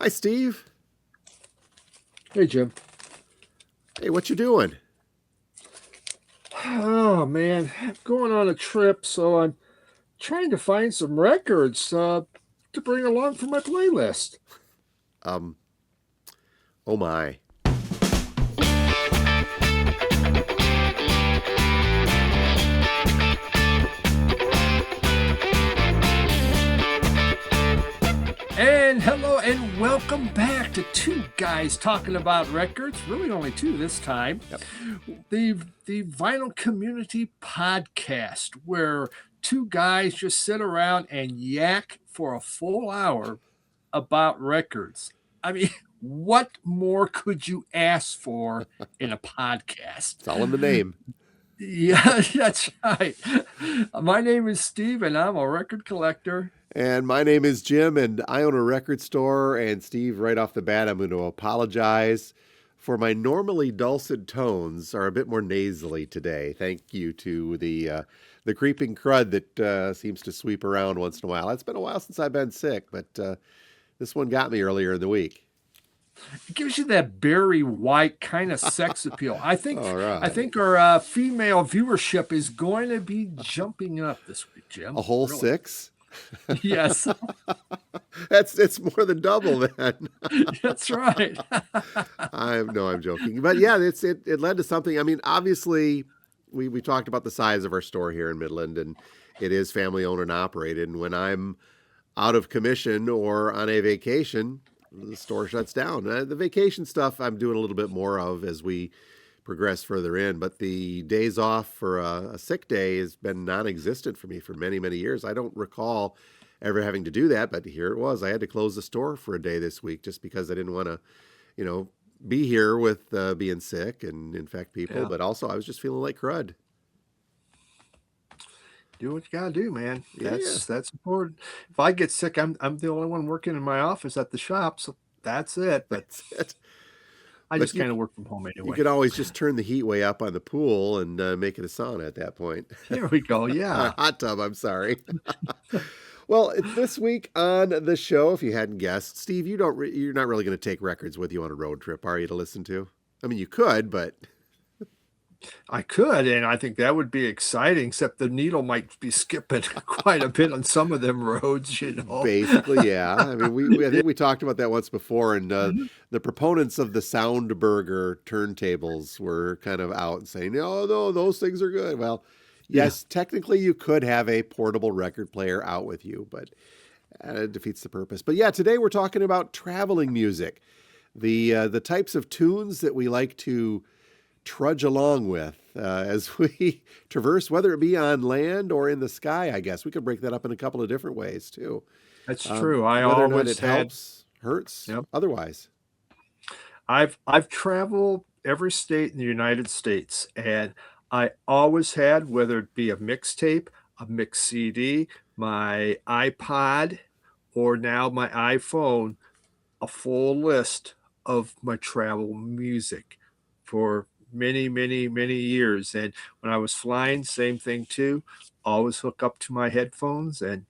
Hi, Steve. Hey, Jim. Hey, what you doing? Oh man, I'm going on a trip, so I'm trying to find some records to bring along for my playlist. Um, oh my. And hello and welcome back to Two Guys Talking About Records. Really only two this time. Yep. The Vinyl Community Podcast, where two guys just sit around and yak for a full hour about records. I mean, what more could you ask for in a podcast? It's all in the name. Yeah, that's right. My name is Steve, and I'm a record collector. And my name is Jim, and I own a record store. And Steve, right off the bat, I'm going to apologize for my normally dulcet tones are a bit more nasally today. Thank you to the creeping crud that seems to sweep around once in a while. It's been a while since I've been sick, but this one got me earlier in the week. It gives you that Barry White kind of sex appeal. I think All right. I think our female viewership is going to be jumping up this week, Jim. A whole Really. 6? Yes, It's more than double then. that's right. I'm joking, but yeah, it led to something. I mean, obviously, we talked about the size of our store here in Midland, and it is family owned and operated. And when I'm out of commission or on a vacation, the store shuts down. The vacation stuff I'm doing a little bit more of as we progress further in, but the days off for a sick day has been non-existent for me for many, many years. I don't recall ever having to do that, but here it was. I had to close the store for a day this week just because I didn't want to, be here with being sick and infect people, Yeah. but also I was just feeling like crud. Do what you gotta do, man. Yeah. That's important. If I get sick, I'm the only one working in my office at the shop, so that's it. But That's it. I But just kind of work from home you anyway. could always just turn the heat way up on the pool and make it a sauna at that point. There we go. Yeah. Hot tub, I'm sorry. Well, this week on the show, if you hadn't guessed, Steve, you're not really going to take records with you on a road trip, are you, to listen to? I mean, you could, but I could, and I think that would be exciting, except the needle might be skipping quite a bit on some of them roads, basically, yeah. I mean, I think we talked about that once before, and the proponents of the Soundburger turntables were kind of out and saying, no, those things are good. Well, yes, technically you could have a portable record player out with you, but it defeats the purpose. But yeah, today we're talking about traveling music, the types of tunes that we like to trudge along with as we traverse, whether it be on land or in the sky. I guess we could break that up in a couple of different ways too. That's true. I Whether or not always it helps, hurts, Yep. otherwise. I've traveled every state in the United States, and I always had, whether it be a mixtape, a mix CD, my iPod, or now my iPhone, a full list of my travel music for many, many, many years. And when I was flying, same thing too. Always hook up to my headphones and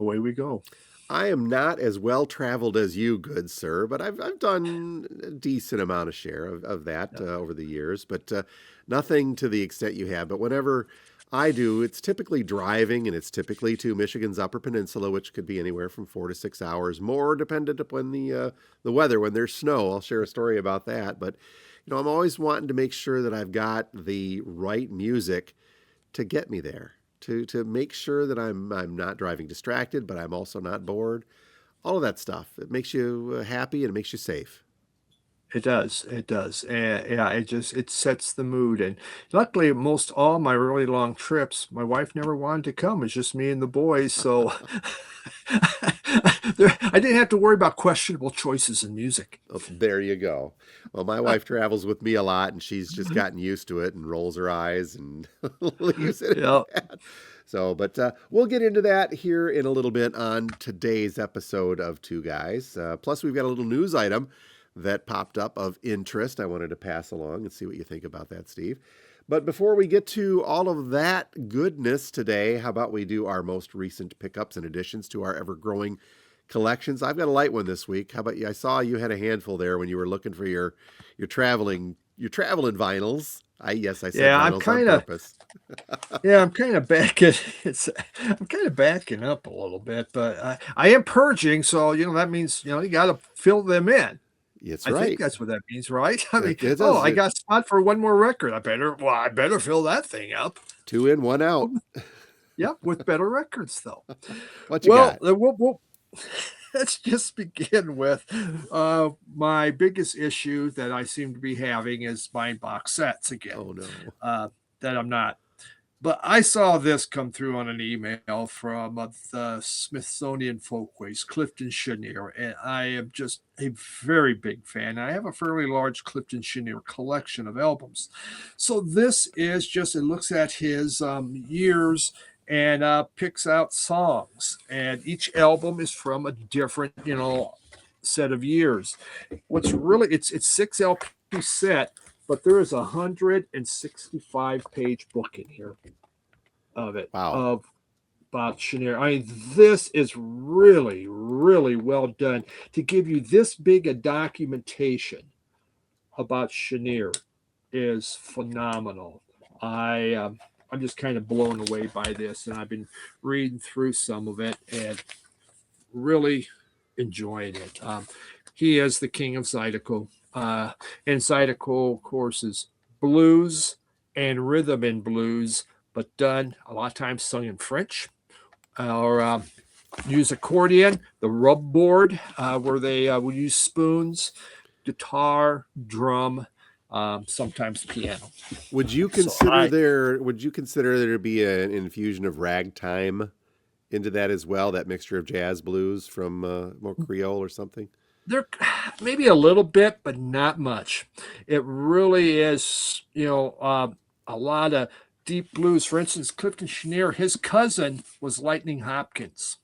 away we go. I am not as well traveled as you, good sir, but I've done a decent amount of share of that over the years, but nothing to the extent you have. But whenever I do, it's typically driving, and it's typically to Michigan's Upper Peninsula, which could be anywhere from 4 to 6 hours, more dependent upon the weather. When there's snow, I'll share a story about that. But I'm always wanting to make sure that I've got the right music to get me there, to make sure that I'm not driving distracted, but I'm also not bored. All of that stuff. It makes you happy and it makes you safe. It does. It does. And yeah, it sets the mood. And luckily, most all my really long trips, my wife never wanted to come. It's just me and the boys. So I didn't have to worry about questionable choices in music. Oh, there you go. Well, my wife travels with me a lot, and she's just gotten used to it and rolls her eyes and leaves it Yeah. at that. So, but we'll get into that here in a little bit on today's episode of Two Guys. Plus, we've got a little news item that popped up of interest I wanted to pass along and see what you think about that, Steve. But before we get to all of that goodness today, how about we do our most recent pickups and additions to our ever-growing collections. I've got a light one this week. How about you? I saw you had a handful there when you were looking for your traveling vinyls. I said Yeah, vinyls on purpose. I'm kind of backing. I'm kind of backing up a little bit, but I am purging, so that means you got to fill them in. It's I think right. that's what that means, right? I mean, It oh, does I it. got spot for one more record. I better fill that thing up. Two in, one out. Yep, with better records though. What you Well, got? let's just begin with my biggest issue that I seem to be having is buying box sets again. Oh no. That I'm not. But I saw this come through on an email from the Smithsonian Folkways, Clifton Chenier, and I am just a very big fan. I have a fairly large Clifton Chenier collection of albums. So this is just, it looks at his years and picks out songs. And each album is from a different, set of years. What's really, it's 6 LP set, but there is a 165-page book in here of it Wow. of about Chenier. I mean, this is really, really well done to give you this big a documentation about Chenier is phenomenal. I'm just kind of blown away by this, and I've been reading through some of it and really enjoying it. He is the king of Zydeco. And Zydeco, of course, is blues and rhythm and blues, but done a lot of times sung in French or use accordion, the rub board, where they would use spoons, guitar, drum, sometimes piano. Would you consider there to be an infusion of ragtime into that as well? That mixture of jazz blues from more Creole or something? There maybe a little bit, but not much. It really is, a lot of deep blues. For instance, Clifton Chenier, his cousin was Lightning Hopkins.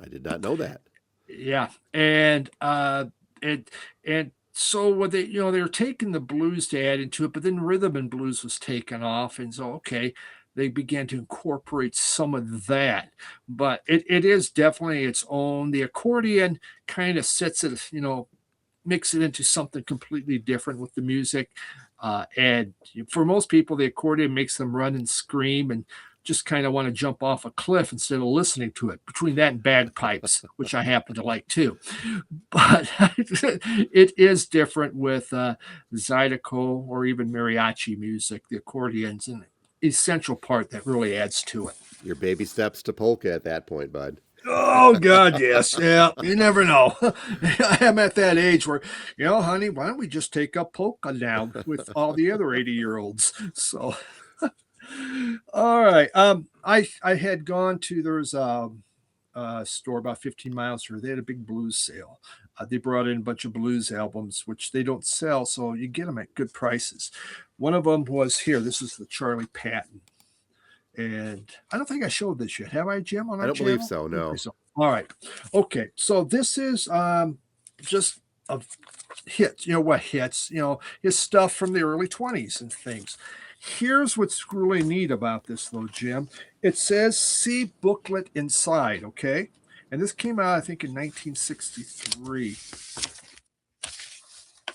I did not know that. Yeah, and so what they were taking the blues to add into it, but then rhythm and blues was taken off, and so okay, they began to incorporate some of that. But it is definitely its own. The accordion kind of sets it, makes it into something completely different with the music. And for most people, the accordion makes them run and scream and just kind of want to jump off a cliff instead of listening to it. Between that and bagpipes, which I happen to like too, but it is different with zydeco or even mariachi music. The accordion's an essential part that really adds to it. Your baby steps to polka at that point, bud. Oh God, yes, yeah. You never know. I am at that age where, honey, why don't we just take up polka now with all the other 80-year-olds? So. All right. I had gone to there's a store about 15 miles here. They had a big blues sale. They brought in a bunch of blues albums, which they don't sell, so you get them at good prices. One of them was here. This is the Charlie Patton, and I don't think I showed this yet. Have I, Jim? On our I don't channel? believe so. No. So. All right. Okay. So this is just a hit. What hits? His stuff from the early 20s and things. Here's what's really neat about this, though, Jim. It says see booklet inside, okay? And this came out, I think, in 1963.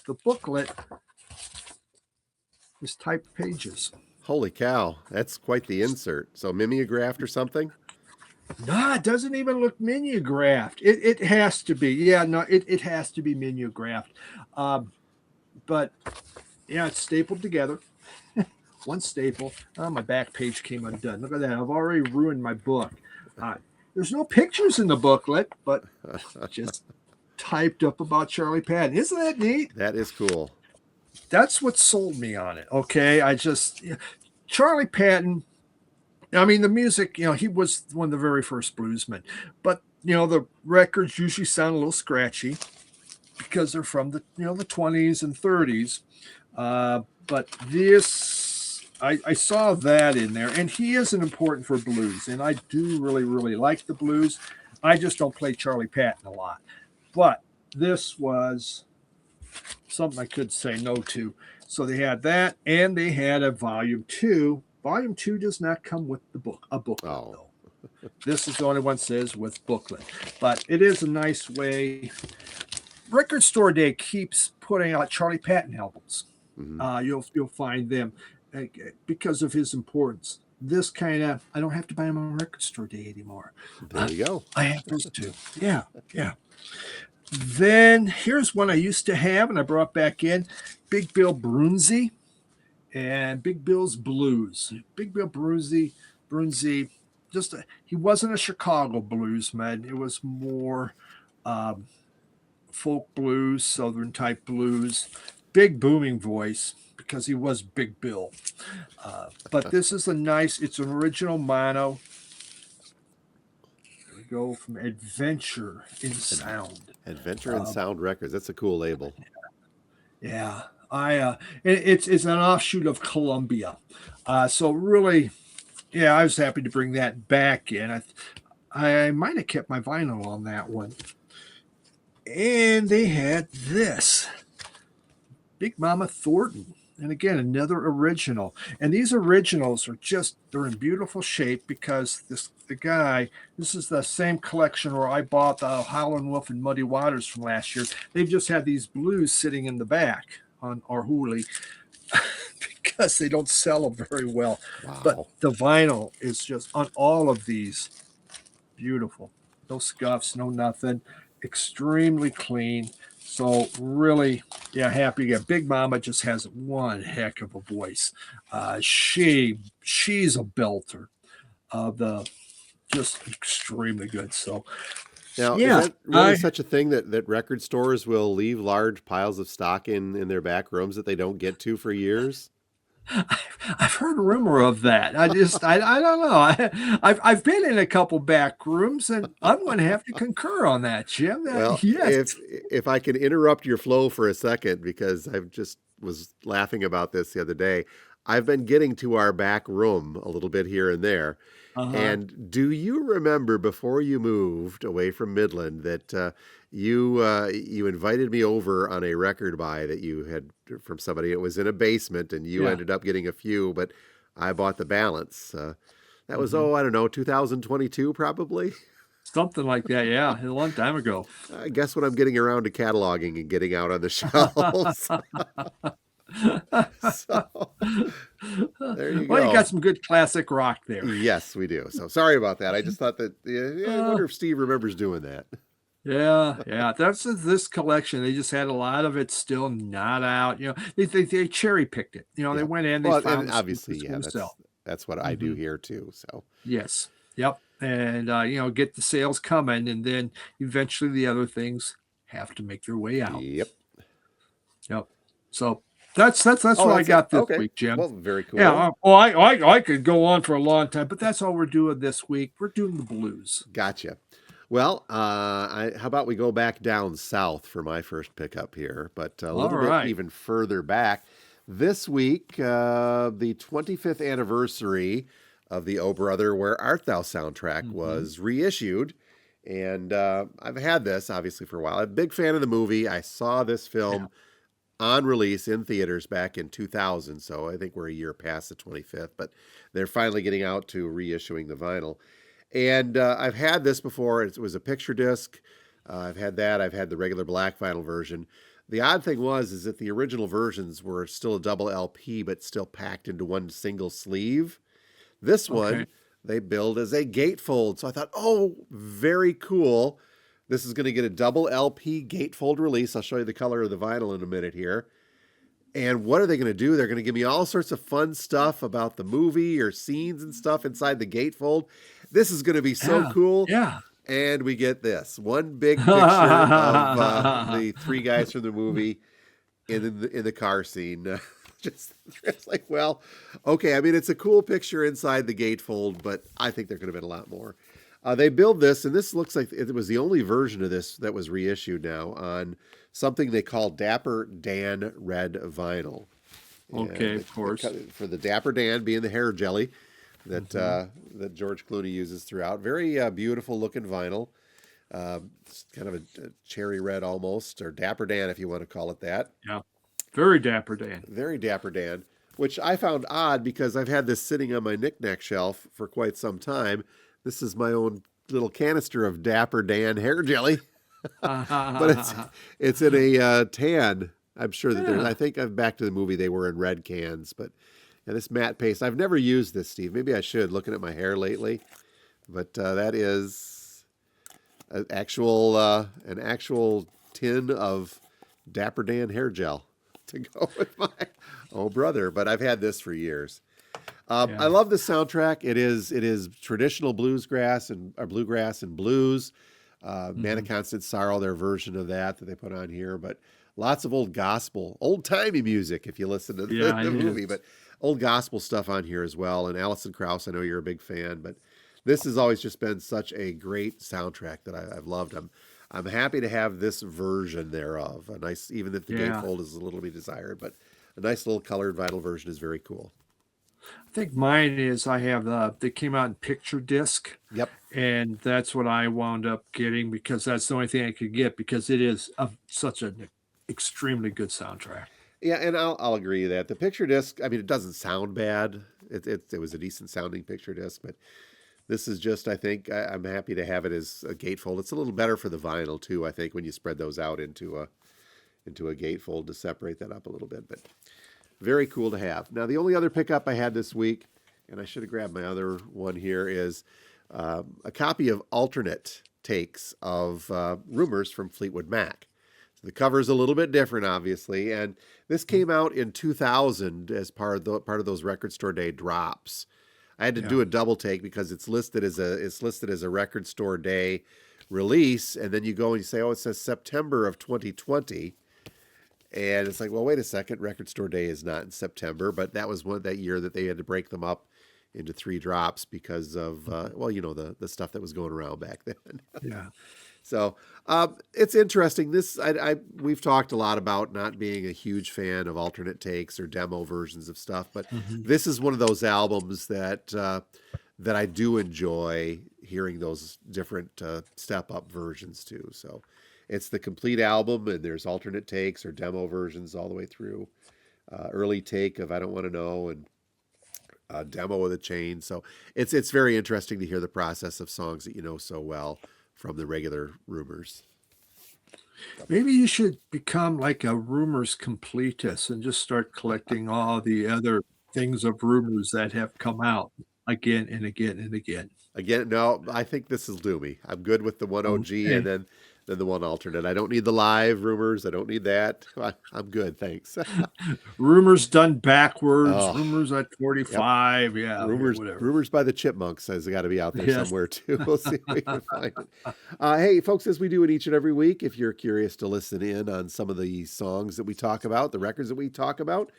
The booklet is typed pages. Holy cow. That's quite the insert. So mimeographed or something? No, it doesn't even look mimeographed. It has to be. Yeah, no, it has to be mimeographed. But, yeah, it's stapled together. One staple. Oh, my back page came undone. Look at that. I've already ruined my book. There's no pictures in the booklet, but just typed up about Charlie Patton. Isn't that neat? That is cool. That's what sold me on it. Okay. Charlie Patton, I mean, the music, he was one of the very first bluesmen, but, the records usually sound a little scratchy because they're from the 20s and 30s. But this, I saw that in there, and he isn't important for blues, and I do really, really like the blues. I just don't play Charlie Patton a lot. But this was something I could say no to. So they had that, and they had a volume 2. Volume 2 does not come with the book, a booklet, though. This is the only one that says with booklet. But it is a nice way. Record Store Day keeps putting out Charlie Patton albums. Hmm. You'll find them because of his importance. This kind of I don't have to buy them on Record Store Day anymore. There you go. I have those too. Yeah, yeah. Then here's one I used to have and I brought back in Big Bill Brunzi and Big Bill's Blues. Big Bill Brunzi, he wasn't a Chicago bluesman. It was more um, folk blues, southern type blues. Big booming voice because he was Big Bill. But this is it's an original mono. Here we go from Adventure in Sound. Adventure and Sound Records. That's a cool label. Yeah, it's an offshoot of Columbia, so really, yeah, I was happy to bring that back in. I might have kept my vinyl on that one, and they had this Big Mama Thornton, and again another original. And these originals they're in beautiful shape because this is the same collection where I bought the Howlin' Wolf and Muddy Waters from last year. They've just had these blues sitting in the back on our Hooli because they don't sell them very well. Wow. But the vinyl is just on all of these beautiful. No scuffs, no nothing. Extremely clean. So really, yeah, happy. Yeah, Big Mama just has one heck of a voice. She's a belter. The just extremely good. So Now, is yeah, that really such a thing that record stores will leave large piles of stock in their back rooms that they don't get to for years? I've heard a rumor of that. I don't know. I've been in a couple back rooms, and I'm going to have to concur on that, Jim. Well, Yes. if I can interrupt your flow for a second, because I just was laughing about this the other day. I've been getting to our back room a little bit here and there. Uh-huh. And do you remember before you moved away from Midland that you invited me over on a record buy that you had from somebody? It was in a basement, and you Yeah. ended up getting a few, but I bought the balance. That was, Hmm. I don't know, 2022 probably. Something like that. Yeah, a long time ago. I guess when I'm getting around to cataloging and getting out on the shelves. So there you Well, you go. got some good classic rock there. Yes, we do. So sorry about that. I just thought that, yeah, I Uh, wonder if Steve remembers doing that. yeah. That's this collection. They just had a lot of it still not out. They cherry picked it. They Yeah. went in, they Well, found and the stuff obviously, that's yeah, going to sell. that's what I do Hmm. here too. So, Yes. Yep. And get the sales coming, and then eventually the other things have to make their way out. yep. Yep. So that's Oh, what I that's it. got this Okay. week, Jim. Well, very Yeah. cool. I could go on for a long time, but that's all we're doing this week. We're doing the blues. Gotcha. Well, how about we go back down south for my first pickup here, but a All little bit right. even further back. This week, the 25th anniversary of the Oh Brother, Where Art Thou soundtrack Hmm. was reissued. And I've had this obviously for a while. I'm a big fan of the movie. I saw this Yeah. film on release in theaters back in 2000. So I think we're a year past the 25th, but they're finally getting out to reissuing the vinyl. And I've had this before. It was a picture disc. I've had that. I've had the regular black vinyl version. The odd thing is that the original versions were still a double LP, but still packed into one single sleeve. This Okay. one they build as a gatefold. So I thought, oh, very cool. This is going to get a double LP gatefold release. I'll show you the color of the vinyl in a minute here. And what are they going to do? They're going to give me all sorts of fun stuff about the movie or scenes and stuff inside the gatefold. This is going to be so Yeah. cool. Yeah. And we get this one big picture of the three guys from the movie in the car scene. Just it's like, well, okay. I mean, it's a cool picture inside the gatefold, but I think there could have been a lot more. They build this, and this looks like it was the only version of this that was reissued now on something they call Dapper Dan Red Vinyl. Okay, And of course. for the Dapper Dan being the hair jelly that Hmm. that George Clooney uses throughout. Very beautiful looking vinyl. It's kind of a cherry red almost, or Dapper Dan if you want to call it that. Yeah. Very dapper, Dan. Very Dapper Dan, which I found odd because I've had this sitting on my knickknack shelf for quite some time. This is my own little canister of Dapper Dan hair jelly, but it's in a tan. I'm sure that there's. I Yeah, think I've back to the movie. They were in red cans, but yeah, this matte paste. I've never used this, Steve. Maybe I should. Looking at my hair lately, but that is an actual tin of Dapper Dan hair gel to go with my oh brother. But I've had this for years. I yeah. love the soundtrack. It is traditional bluegrass and blues. Man of Hmm. Constant Sorrow, their version of that they put on here, but lots of old gospel, old timey music if you listen to the, Yeah, the it movie, is. but old gospel stuff on here as well. And Alison Krauss, I know you're a big fan, but this has always just been such a great soundtrack that I've loved. I'm happy to have this version thereof. A nice, even if the Yeah. gatefold is a little bit desired, but a nice little colored vinyl version is very cool. I think mine is I have they came out in picture disc, Yep. and that's what I wound up getting because that's the only thing I could get because it is such an extremely good soundtrack. Yeah, and I'll agree that the picture disc. I mean, it doesn't sound bad. It was a decent sounding picture disc, but this is just. I think I'm happy to have it as a gatefold. It's a little better for the vinyl too. I think when you spread those out into a gatefold to separate that up a little bit. But very cool to have. Now, the only other pickup I had this week, and I should have grabbed my other one here, is a copy of alternate takes of Rumors from Fleetwood Mac. So the cover's a little bit different, obviously, and this came out in 2000 as part of those Record Store Day drops. I had to Yeah. do a double take because it's listed as a Record Store Day release, and then you go and you say, oh, it says September of 2020. And it's like, well, wait a second. Record Store Day is not in September, but that was that year that they had to break them up into three drops because of, well, the stuff that was going around back then. Yeah. So it's interesting. We've talked a lot about not being a huge fan of alternate takes or demo versions of stuff, but Hmm. this is one of those albums that I do enjoy hearing those different step up versions too. So it's the complete album, and there's alternate takes or demo versions all the way through. Early take of I Don't Want to Know and demo of the chain. So it's very interesting to hear the process of songs that you know so well from the regular Rumors. Maybe you should become like a rumors completist and just start collecting all the other things of rumors that have come out again and again and again. Again, no, I think this will do me. I'm good with the one OG and Okay. then the one alternate. I don't need the live Rumors. I don't need that. I'm good, thanks. Rumors done backwards, Oh, rumors at yep. 45. Yeah, Rumors, whatever. Rumors by the Chipmunks has got to be out there Yes. somewhere too. We'll see if we can find it. Hey, folks, as we do it each and every week, if you're curious to listen in on some of the songs that we talk about, the records that we talk about,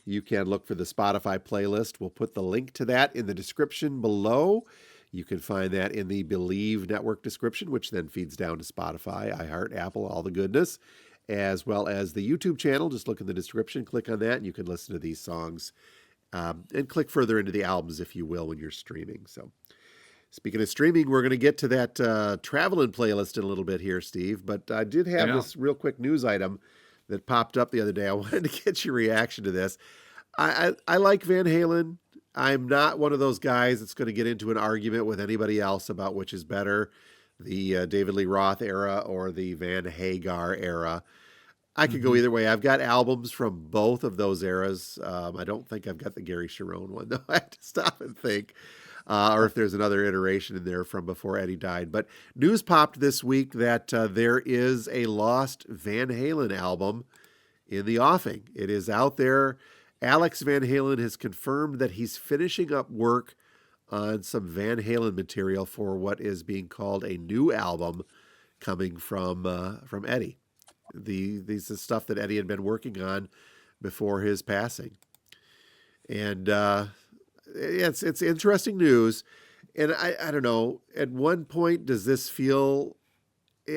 you can look for the Spotify playlist. We'll put the link to that in the description below. You can find that in the BLEAVE Network description, which then feeds down to Spotify, iHeart, Apple, all the goodness, as well as the YouTube channel. Just look in the description, click on that, and you can listen to these songs and click further into the albums, if you will, when you're streaming. So, speaking of streaming, we're going to get to that Travelin playlist in a little bit here, Steve. But I did have Yeah. this real quick news item that popped up the other day. I wanted to get your reaction to this. I like Van Halen. I'm not one of those guys that's going to get into an argument with anybody else about which is better, the David Lee Roth era or the Van Hagar era. I could go Hmm. either way. I've got albums from both of those eras. I don't think I've got the Gary Sharon one, though. I have to stop and think. Or if there's another iteration in there from before Eddie died. But news popped this week that there is a lost Van Halen album in the offing. It is out there. Alex Van Halen has confirmed that he's finishing up work on some Van Halen material for what is being called a new album coming from Eddie. These is stuff that Eddie had been working on before his passing, and it's interesting news. And I don't know. At one point, does this feel?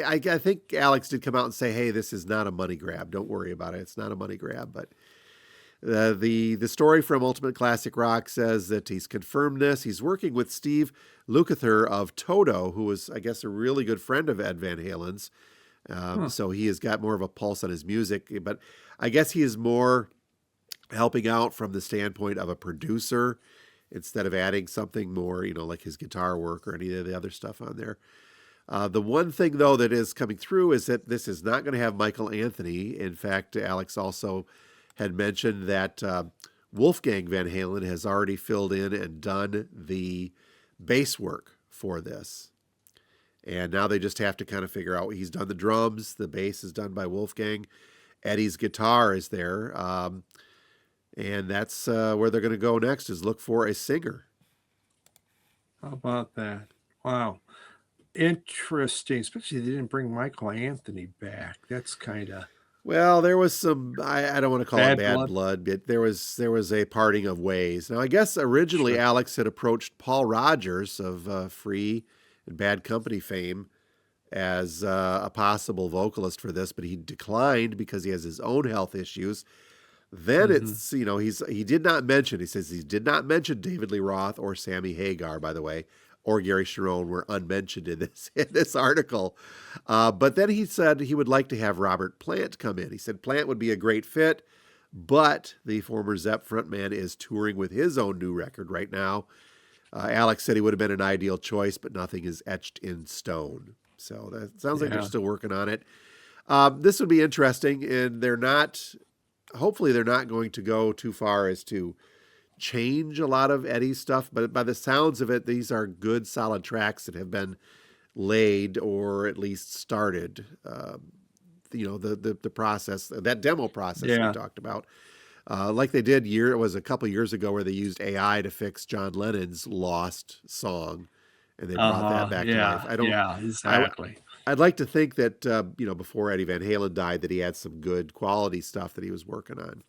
I think Alex did come out and say, "Hey, this is not a money grab. Don't worry about it. It's not a money grab." But the story from Ultimate Classic Rock says that he's confirmed this. He's working with Steve Lukather of Toto, who was, I guess, a really good friend of Ed Van Halen's. Huh. So he has got more of a pulse on his music, but I guess he is more helping out from the standpoint of a producer instead of adding something more, like his guitar work or any of the other stuff on there. The one thing, though, that is coming through is that this is not going to have Michael Anthony. In fact, Alex also had mentioned that Wolfgang Van Halen has already filled in and done the bass work for this. And now they just have to kind of figure out, he's done the drums, the bass is done by Wolfgang, Eddie's guitar is there. And that's where they're going to go next, is look for a singer. How about that? Wow. Interesting. Especially they didn't bring Michael Anthony back. That's kind of Well, there was some, I don't want to call it bad bad blood. blood, but there was a parting of ways. Now, I guess originally Sure. Alex had approached Paul Rogers of Free and Bad Company fame as a possible vocalist for this, but he declined because he has his own health issues. Then Hmm. it's, he did not mention, he says he did not mention David Lee Roth or Sammy Hagar, by the way, or Gary Sharon were unmentioned in this article. But then he said he would like to have Robert Plant come in. He said Plant would be a great fit, but the former Zepp frontman is touring with his own new record right now. Alex said he would have been an ideal choice, but nothing is etched in stone. So that sounds like they're Yeah. still working on it. This would be interesting, and hopefully they're not going to go too far as to change a lot of Eddie's stuff, but by the sounds of it, these are good, solid tracks that have been laid or at least started. The process, that demo process we Yeah. talked about, like they did it was a couple years ago where they used AI to fix John Lennon's lost song, and they brought that back to life. Yeah. Yeah. I, Exactly. I'd like to think that before Eddie Van Halen died, that he had some good quality stuff that he was working on,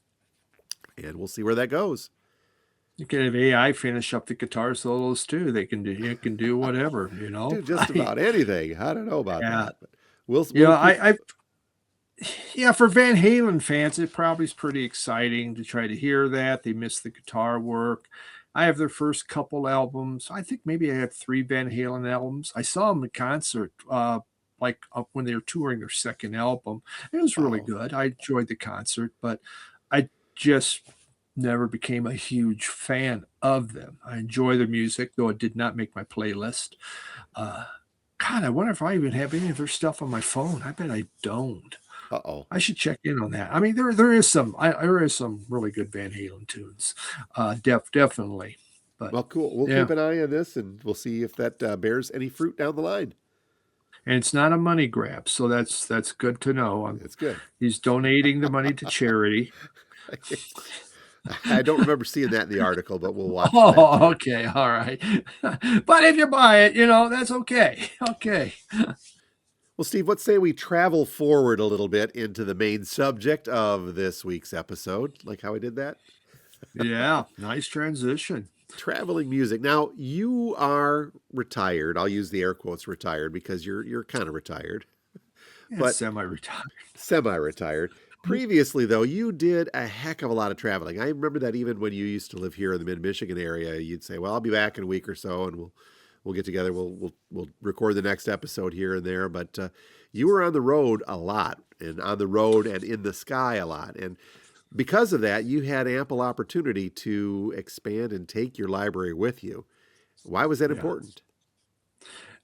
and we'll see where that goes. You can have AI finish up the guitar solos too. They can do. It can do whatever. Do just about anything. I don't know about Yeah. that, but we'll You know, we'll keep. yeah, for Van Halen fans, it probably is pretty exciting to try to hear that. They miss the guitar work. I have their first couple albums. I think maybe I have 3 Van Halen albums. I saw them in concert, when they were touring their second album. It was really Wow. good. I enjoyed the concert, but I just never became a huge fan of them. I enjoy their music, though it did not make my playlist. Uh, God, I wonder if I even have any of their stuff on my phone. I bet I don't. Uh-oh. I should check in on that. I mean, there is some really good Van Halen tunes, definitely. But Well, cool. We'll yeah, keep an eye on this, and we'll see if that bears any fruit down the line. and it's not a money grab, so that's good to know. It's good. He's donating the money to charity. I don't remember seeing that in the article, but we'll watch for that Oh, too. okay, all right. But if you buy it, that's okay. Okay. Well, Steve, let's say we travel forward a little bit into the main subject of this week's episode. Like how I did that? Yeah, nice transition. Traveling music. Now, you are retired. I'll use the air quotes retired because you're kind of retired, Yeah, but semi-retired. semi-retired. Previously, though, you did a heck of a lot of traveling. I remember that even when you used to live here in the Mid-Michigan area, you'd say, "Well, I'll be back in a week or so, and we'll get together. We'll record the next episode here and there." But you were on the road a lot, and on the road and in the sky a lot, and because of that, you had ample opportunity to expand and take your library with you. Why was that Yeah. important?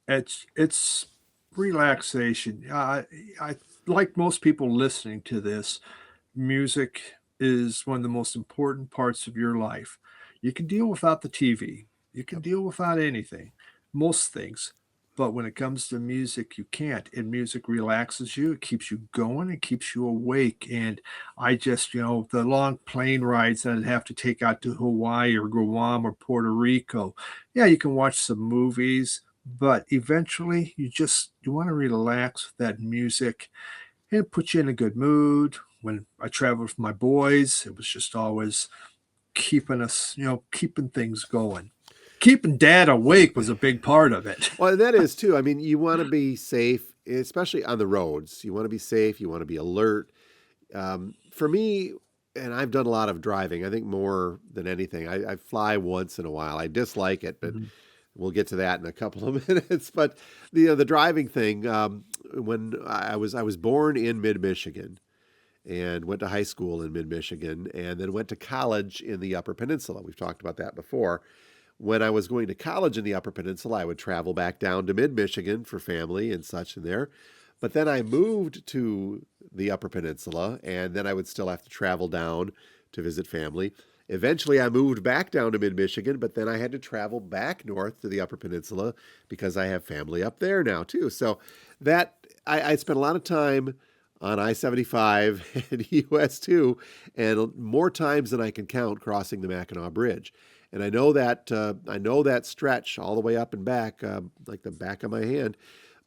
It's relaxation. I like most people listening to this, music is one of the most important parts of your life. You can deal without the TV. You can Yep. deal without anything, most things. But when it comes to music, you can't. And music relaxes you. It keeps you going. It keeps you awake. And I just, the long plane rides that I'd have to take out to Hawaii or Guam or Puerto Rico. Yeah, you can watch some movies, but eventually you want to relax with that music. It puts you in a good mood. When I traveled with my boys, it was just always keeping us, keeping things going. Keeping dad awake was a big part of it. Well, that is too. I mean, you want to be safe, especially on the roads. You want to be safe. You want to be alert. For me, and I've done a lot of driving. I think more than anything, I fly once in a while. I dislike it, but Mhm. we'll get to that in a couple of minutes. But the driving thing, when I was born in mid Michigan, and went to high school in mid-Michigan, and then went to college in the Upper Peninsula. We've talked about that before. When I was going to college in the Upper Peninsula, I would travel back down to mid-Michigan for family and such in there. But then I moved to the Upper Peninsula, and then I would still have to travel down to visit family. Eventually, I moved back down to mid Michigan, but then I had to travel back north to the Upper Peninsula because I have family up there now, too. So that I spent a lot of time on I 75 and US 2, and more times than I can count crossing the Mackinac Bridge. And I know that stretch all the way up and back, like the back of my hand.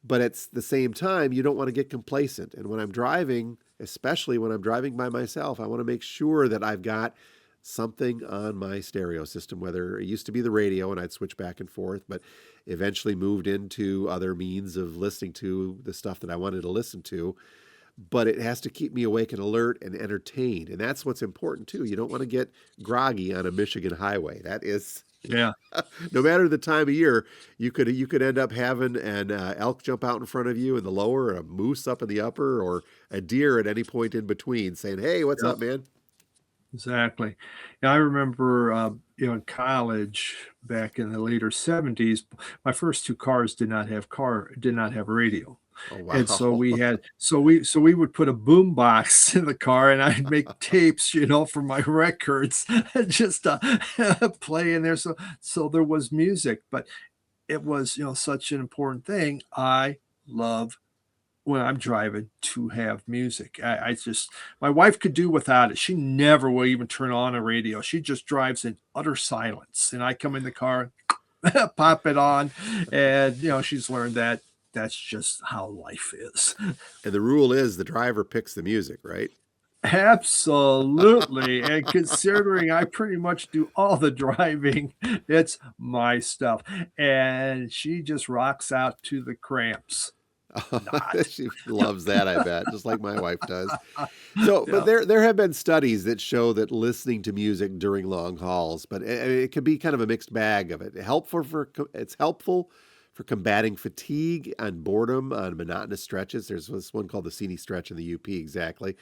But at the same time, you don't want to get complacent. And when I'm driving, especially when I'm driving by myself, I want to make sure that I've got something on my stereo system, whether it used to be the radio and I'd switch back and forth, but eventually moved into other means of listening to the stuff that I wanted to listen to. But it has to keep me awake and alert and entertained. And that's what's important too. You don't want to get groggy on a Michigan highway. That is Yeah. no matter the time of year, you could end up having an elk jump out in front of you in the lower, a moose up in the upper, or a deer at any point in between, saying, "Hey, what's Yep. up, man?" Exactly. Yeah, I remember, in college back in the later 70s, my first two cars did not have radio. Oh And so wow. we had so we would put a boom box in the car, and I'd make tapes, for my records and just play in there. So there was music, but it was, such an important thing. I love when I'm driving to have music. I just my wife could do without it. She never will even turn on a radio. She just drives in utter silence. And I come in the car, pop it on, and she's learned that that's just how life is. And the rule is the driver picks the music, right? Absolutely. And considering I pretty much do all the driving, it's my stuff. And she just rocks out to the cramps. Not. She loves that, I bet, just like my wife does. So, but Yeah. there have been studies that show that listening to music during long hauls, but it can be kind of a mixed bag of it. It's helpful for combating fatigue and boredom on monotonous stretches. There's this one called the Scenic Stretch in the UP, exactly.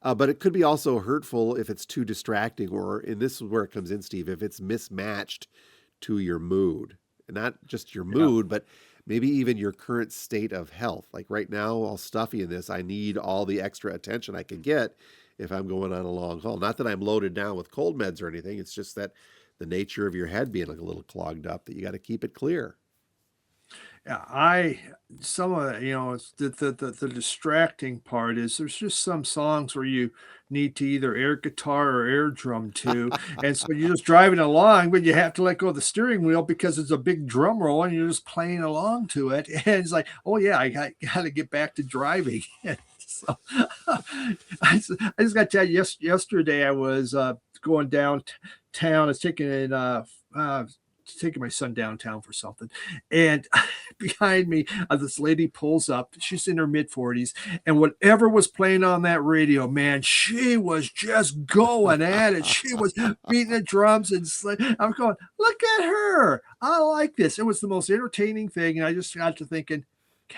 But it could be also hurtful if it's too distracting, or, and this is where it comes in, Steve, if it's mismatched to your mood. Not just your Yeah. mood, but maybe even your current state of health. Like right now, all stuffy in this, I need all the extra attention I can get if I'm going on a long haul. Not that I'm loaded down with cold meds or anything. It's just that the nature of your head being like a little clogged up, that you got to keep it clear. Yeah, I some of it's the distracting part is there's just some songs where you need to either air guitar or air drum to, and so you're just driving along, but you have to let go of the steering wheel because it's a big drum roll and you're just playing along to it, and it's like, oh yeah, got to get back to driving. So I just got to tell you, yesterday I was going downtown. I was taking my son downtown for something, and behind me, this lady pulls up. She's in her mid 40s, and whatever was playing on that radio, man, she was just going at it. She was beating the drums and I'm going, look at her. I like this. It was the most entertaining thing, and I just got to thinking,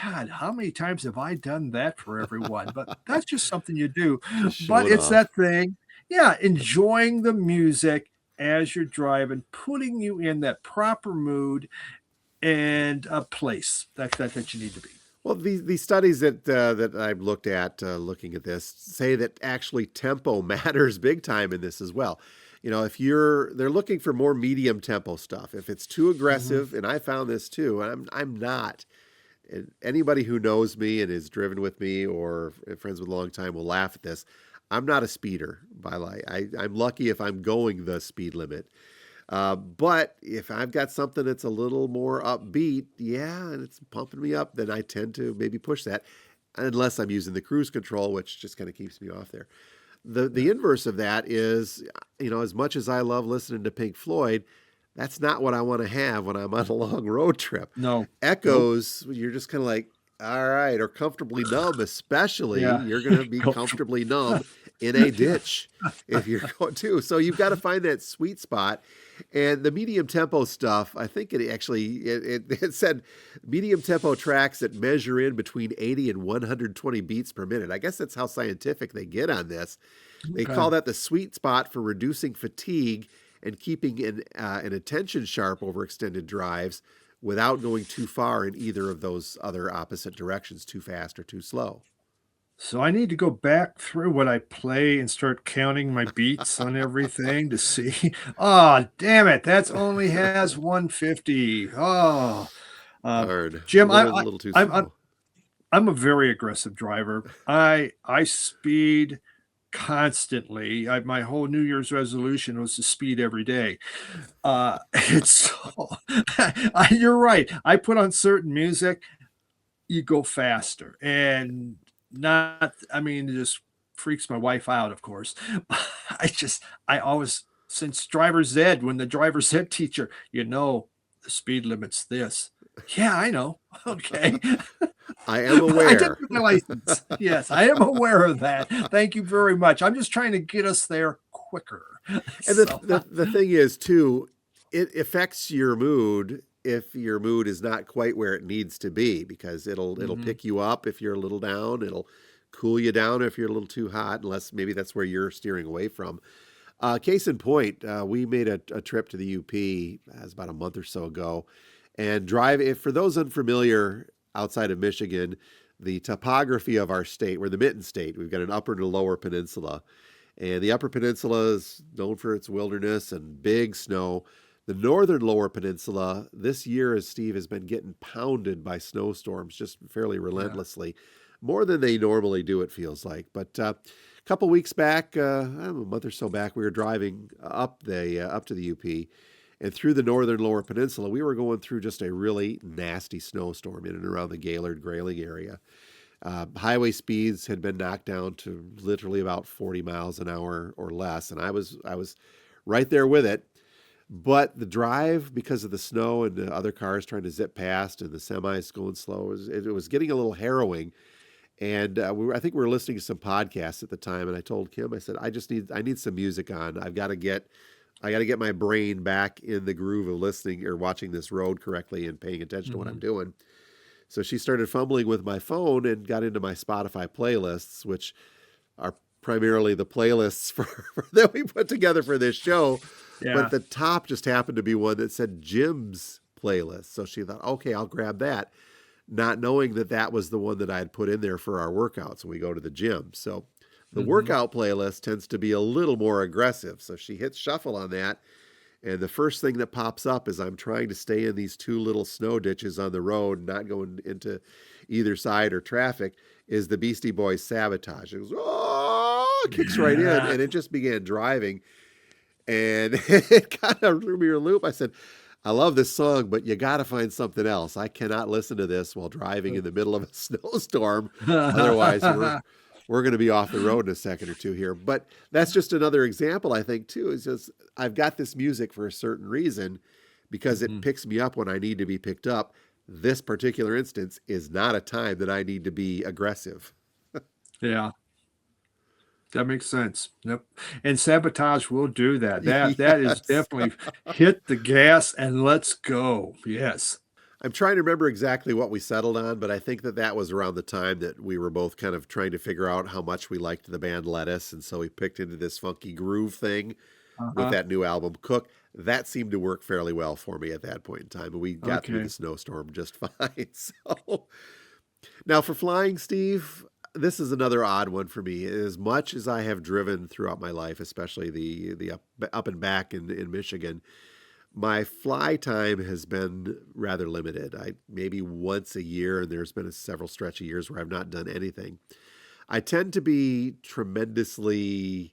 God, how many times have I done that for everyone? But that's just something you do. Just But showing it's off. that thing, yeah, enjoying the music as you're driving, putting you in that proper mood and a place that you need to be. Well, these studies that I've looked at, looking at this, say that actually tempo matters big time in this as well. If they're looking for more medium tempo stuff. If it's too Mhm. aggressive, and I found this too, and I'm not. And anybody who knows me and is driven with me or friends with a long time will laugh at this. I'm not a speeder by light. I'm lucky if I'm going the speed limit. But if I've got something that's a little more upbeat, yeah, and it's pumping me up, then I tend to maybe push that, unless I'm using the cruise control, which just kind of keeps me off there. The Yeah. inverse of that is, as much as I love listening to Pink Floyd, that's not what I want to have when I'm on a long road trip. No. Nope. Echoes, you're just kind of like, all right, or comfortably numb, especially, Yeah. you're going to be Comfortable. comfortably numb. in a ditch if you're going to. So you've got to find that sweet spot. And the medium tempo stuff, I think it said medium tempo tracks that measure in between 80 and 120 beats per minute. I guess that's how scientific they get on this. They Okay. call that the sweet spot for reducing fatigue and keeping an attention sharp over extended drives without going too far in either of those other opposite directions, too fast or too slow. So I need to go back through what I play and start counting my beats on everything to see. Oh, damn it. That's only has 150. Oh, uh, Darn, Jim, little too I'm slow. I'm a very aggressive driver. I speed constantly. My whole New Year's resolution was to speed every day. It's so, you're right. I put on certain music, you go faster, and not. I mean, it just freaks my wife out. Of course, I always since driver's ed when the driver's ed teacher, the speed limit's this. Yeah, I know. Okay. I am I did aware. get my license. Yes, I am aware of that. Thank you very much. I'm just trying to get us there quicker. And So, the thing is too, it affects your mood if your mood is not quite where it needs to be because it'll mhm, pick you up if you're a little down, it'll cool you down if you're a little too hot, unless maybe that's where you're steering away from. Case in point, we made a trip to the UP as about a month or so ago, and drive. If for those unfamiliar outside of Michigan, the topography of our state, we're the Mitten State. We've got an upper and a lower peninsula, and the Upper Peninsula is known for its wilderness and big snow. The northern lower peninsula this year, as Steve has been getting pounded by snowstorms just fairly yeah. relentlessly, more than they normally do, it feels like. But a couple weeks back, I don't know, a month or so back, we were driving up to the UP and through the northern lower peninsula. We were going through just a really nasty snowstorm in and around the Gaylord Grayling area. Highway speeds had been knocked down to literally about 40 miles an hour or less, and I was right there with it. But the drive, because of the snow and the other cars trying to zip past and the semis going slow, it was getting a little harrowing. And I think we were listening to some podcasts at the time, and I told Kim, I said, I need some music on. I got to get my brain back in the groove of listening or watching this road correctly and paying attention to what I'm Mhm. doing. So she started fumbling with my phone and got into my Spotify playlists, which are primarily the playlists that we put together for this show. But Yeah. the top just happened to be one that said Jim's playlist. So she thought, okay, I'll grab that, not knowing that that was the one that I had put in there for our workouts when we go to the gym. So the Mhm. workout playlist tends to be a little more aggressive. So she hits shuffle on that. And the first thing that pops up is I'm trying to stay in these two little snow ditches on the road, not going into either side or traffic, is the Beastie Boys Sabotage. It goes, oh, it kicks right in. Yeah. And it just began driving. And it kind of threw me a loop. I said, I love this song, but you got to find something else. I cannot listen to this while driving in the middle of a snowstorm. Otherwise, we're going to be off the road in a second or two here. But that's just another example, I think, too. Is just I've got this music for a certain reason because it Mhm. picks me up when I need to be picked up. This particular instance is not a time that I need to be aggressive. Yeah. That makes sense. Yep. And sabotage will do that. That is Yes. definitely hit the gas and let's go. Yes. I'm trying to remember exactly what we settled on, but I think that that was around the time that we were both kind of trying to figure out how much we liked the band Lettuce, and so we picked into this funky groove thing with Uh-huh. that new album Cook. That seemed to work fairly well for me at that point in time, and we got through the Okay. snowstorm just fine. So now for flying, Steve, this is another odd one for me. As much as I have driven throughout my life, especially the up and back in Michigan, my fly time has been rather limited. I maybe once a year, and there's been several stretch of years where I've not done anything. I tend to be tremendously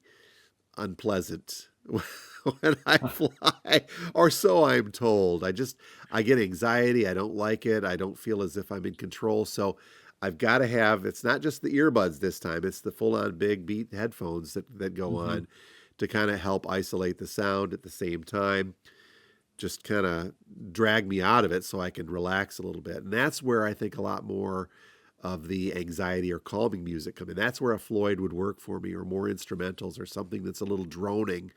unpleasant when I fly, or so I'm told. I get anxiety. I don't like it. I don't feel as if I'm in control. So I've got to have. It's not just the earbuds this time. It's the full-on big beat headphones that go Mhm. on to kind of help isolate the sound at the same time, just kind of drag me out of it so I can relax a little bit. And that's where I think a lot more of the anxiety or calming music come in. That's where a Floyd would work for me, or more instrumentals, or something that's a little droning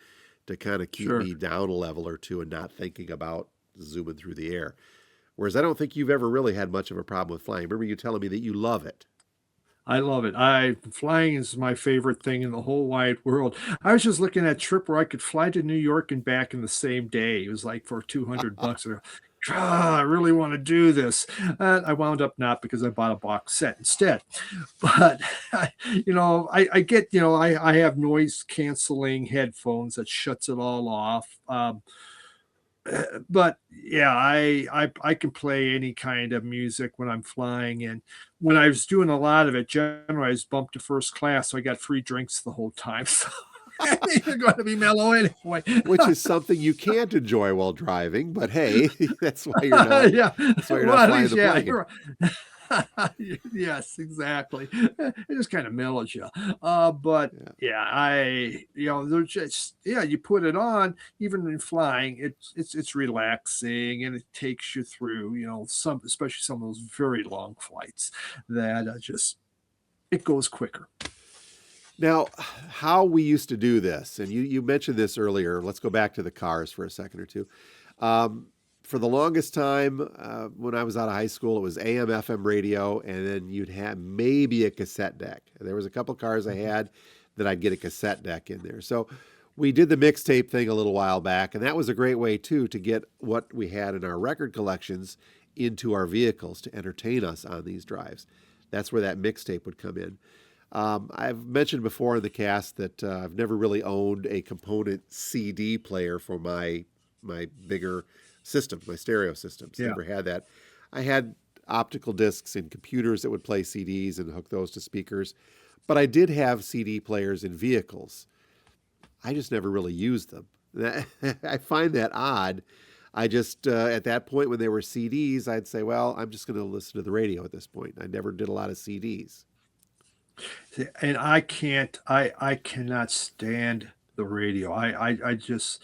to kind of keep Sure. me down a level or two and not thinking about zooming through the air. Whereas I don't think you've ever really had much of a problem with flying. Remember you telling me that you love it. I love it. Flying is my favorite thing in the whole wide world. I was just looking at a trip where I could fly to New York and back in the same day. It was like for $200. I really want to do this. I wound up not, because I bought a box set instead. But I get, I have noise canceling headphones that shuts it all off. But yeah, I can play any kind of music when I'm flying. And when I was doing a lot of it, generally I was bumped to first class, so I got free drinks the whole time. So you're going to be mellow anyway. Which is something you can't enjoy while driving, but hey, that's why you're not Yeah. that's why you're Well, not at flying least, the yeah, plane. you're yes, exactly. It just kind of mellows you. But Yeah. yeah, they're just, yeah, you put it on, even in flying, it's relaxing, and it takes you through, especially some of those very long flights that just it goes quicker. Now, how we used to do this, and you mentioned this earlier. Let's go back to the cars for a second or two. Um, for the longest time, when I was out of high school, it was AM, FM radio, and then you'd have maybe a cassette deck. There was a couple cars I Mhm. had that I'd get a cassette deck in there. So we did the mixtape thing a little while back, and that was a great way too to get what we had in our record collections into our vehicles to entertain us on these drives. That's where that mixtape would come in. I've mentioned before in the cast that I've never really owned a component CD player for my bigger systems, my stereo systems. Yeah. Never had that. I had optical discs in computers that would play CDs and hook those to speakers, but I did have CD players in vehicles. I just never really used them. I find that odd. I just, at that point when there were CDs, I'd say, well, I'm just going to listen to the radio at this point. I never did a lot of CDs. And I cannot stand the radio. I just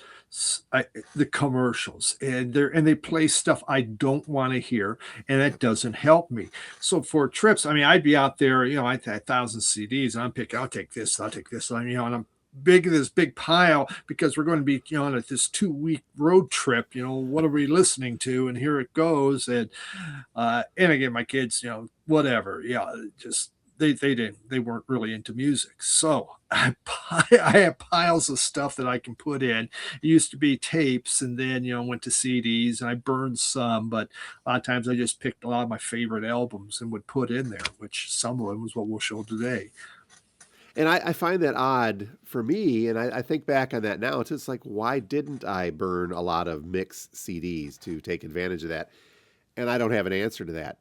the commercials, and they play stuff I don't want to hear, and that doesn't help me. So for trips, I mean, I'd be out there, I had 1,000 CDs, and I'm picking, I'll take this, and I'm big in this big pile, because we're going to be, on this 2-week road trip. What are we listening to? And here it goes. And again, my kids, whatever. Yeah, just they weren't really into music. So I have piles of stuff that I can put in. It used to be tapes, and then went to CDs, and I burned some, but a lot of times I just picked a lot of my favorite albums and would put in there, which some of them was what we'll show today. And I find that odd for me, and I think back on that now. It's just like, why didn't I burn a lot of mix CDs to take advantage of that? And I don't have an answer to that.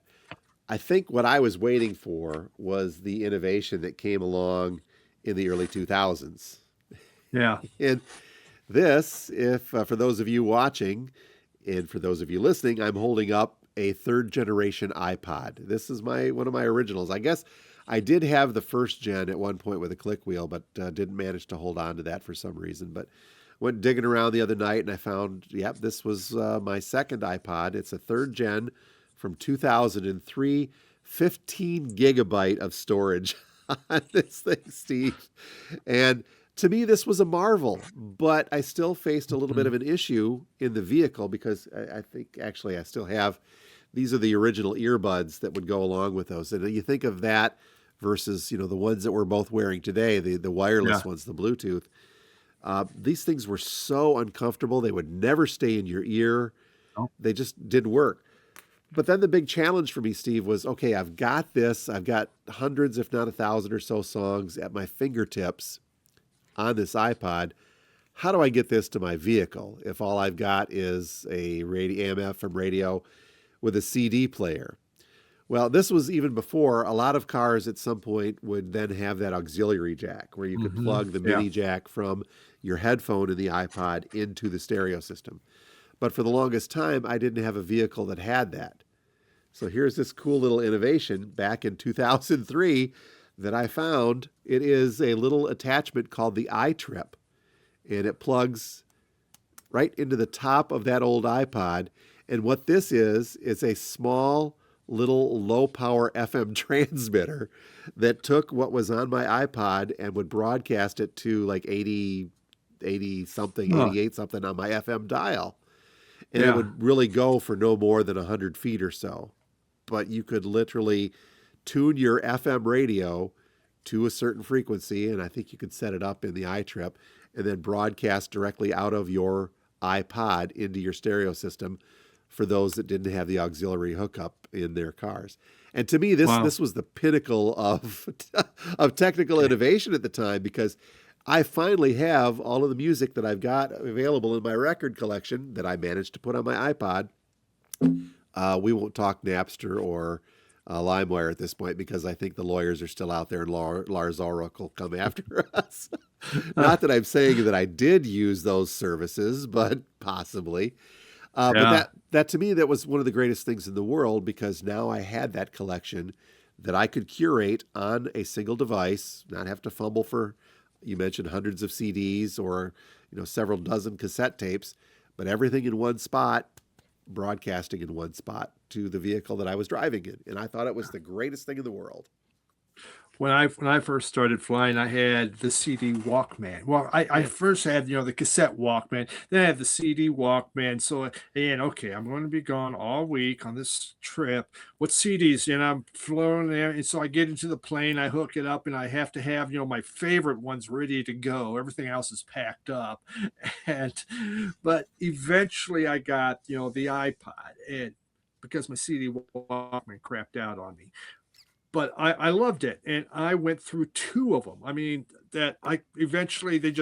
I think what I was waiting for was the innovation that came along in the early 2000s. Yeah. And this, if for those of you watching and for those of you listening, I'm holding up a third generation iPod. This is one of my originals. I guess I did have the first gen at one point with a click wheel, but didn't manage to hold on to that for some reason. But went digging around the other night, and I found, yep, this was my second iPod. It's a third gen from 2003, 15 gigabyte of storage on this thing, Steve. And to me, this was a marvel, but I still faced a little bit Mhm. of an issue in the vehicle, because I think actually I still have, these are the original earbuds that would go along with those. And you think of that versus, the ones that we're both wearing today, the Yeah. wireless ones, the Bluetooth. These things were so uncomfortable. They would never stay in your ear. Oh. They just didn't work. But then the big challenge for me, Steve, was, okay, I've got this. I've got hundreds, if not 1,000 or so songs at my fingertips on this iPod. How do I get this to my vehicle if all I've got is a radio, AM, FM radio with a CD player? Well, this was even before. A lot of cars at some point would then have that auxiliary jack where you could Mhm. plug the Yeah. mini jack from your headphone in the iPod into the stereo system. But for the longest time, I didn't have a vehicle that had that. So here's this cool little innovation back in 2003 that I found. It is a little attachment called the iTrip, and it plugs right into the top of that old iPod. And what this is a small, little low power FM transmitter that took what was on my iPod and would broadcast it to like 80 something, Huh. 88 something on my FM dial. And it Yeah. would really go for no more than 100 feet or so. But you could literally tune your FM radio to a certain frequency, and I think you could set it up in the iTrip, and then broadcast directly out of your iPod into your stereo system for those that didn't have the auxiliary hookup in their cars. And to me, this Wow. this was the pinnacle of of technical innovation at the time, because I finally have all of the music that I've got available in my record collection that I managed to put on my iPod. We won't talk Napster or LimeWire at this point, because I think the lawyers are still out there, and Lars Ulrich will come after us. Not that I'm saying that I did use those services, but possibly. But Yeah. that to me, that was one of the greatest things in the world, because now I had that collection that I could curate on a single device, not have to fumble for, you mentioned, hundreds of CDs or several dozen cassette tapes, but everything in one spot, broadcasting in one spot to the vehicle that I was driving in. And I thought it was the greatest thing in the world. When I first started flying, I had the CD Walkman. Well, I Yeah. first had the cassette Walkman, then I had the CD Walkman. So and okay, I'm going to be gone all week on this trip. What CDs? And I'm flown there, and so I get into the plane, I hook it up, and I have to have my favorite ones ready to go. Everything else is packed up, and but eventually I got the iPod, and because my CD Walkman crapped out on me, but I loved it, and I went through two of them. I mean, that I eventually they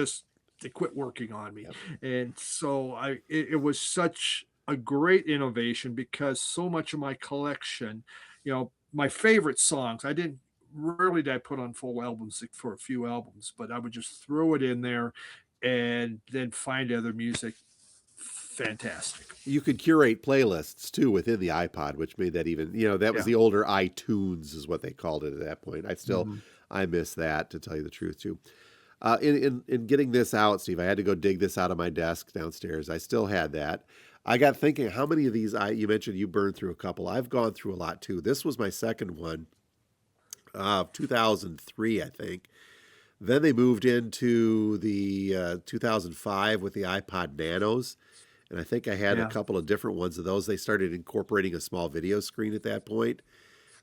quit working on me, Yep. and so it was such a great innovation, because so much of my collection, my favorite songs, I didn't really did I put on full albums for a few albums, but I would just throw it in there and then find other music. Fantastic. You could curate playlists too within the iPod, which made that even, that was Yeah. the older iTunes is what they called it at that point. Mhm. I miss that, to tell you the truth too. In getting this out, Steve, I had to go dig this out of my desk downstairs. I still had that. I got thinking, how many of these, you mentioned you burned through a couple. I've gone through a lot too. This was my second one, 2003, I think. Then they moved into the 2005 with the iPod Nanos. And I think I had a Yeah. couple of different ones of those. They started incorporating a small video screen at that point.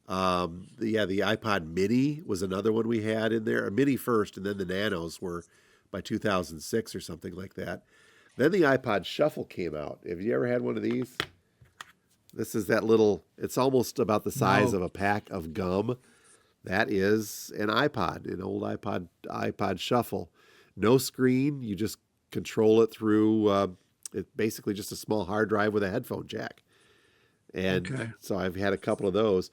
The iPod Mini was another one we had in there. A Mini first, and then the Nanos were by 2006 or something like that. Then the iPod Shuffle came out. Have you ever had one of these? This is that little, it's almost about the size No. of a pack of gum. That is an iPod, an old iPod Shuffle. No screen. You just control it through, it's basically just a small hard drive with a headphone jack. And Okay. so I've had a couple of those.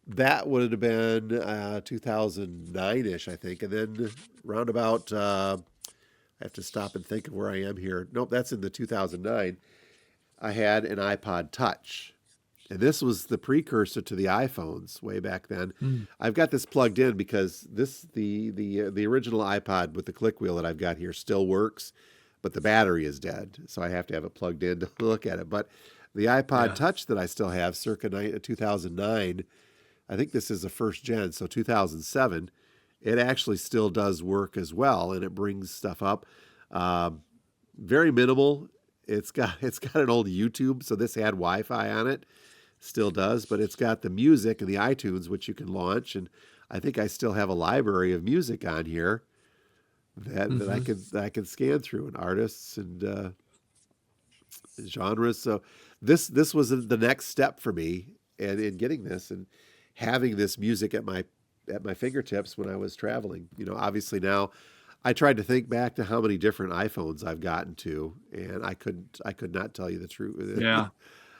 That would have been 2009-ish, I think. And then roundabout, I have to stop and think of where I am here. Nope, that's in the 2009. I had an iPod Touch. And this was the precursor to the iPhones way back then. Mm. I've got this plugged in because the original iPod with the click wheel that I've got here still works, but the battery is dead, so I have to have it plugged in to look at it. But the iPod Yeah. Touch that I still have, circa 2009, I think this is the first gen, so 2007, it actually still does work as well, and it brings stuff up. Um, Very minimal. It's got an old YouTube, so this had Wi-Fi on it, still does, but it's got the music and the iTunes, which you can launch, and I think I still have a library of music on here Hmm. that I can scan through, and artists and genres. So this was the next step for me, and in getting this and having this music at my fingertips when I was traveling. Obviously now I tried to think back to how many different iPhones I've gotten to, and I could not tell you the truth. Yeah.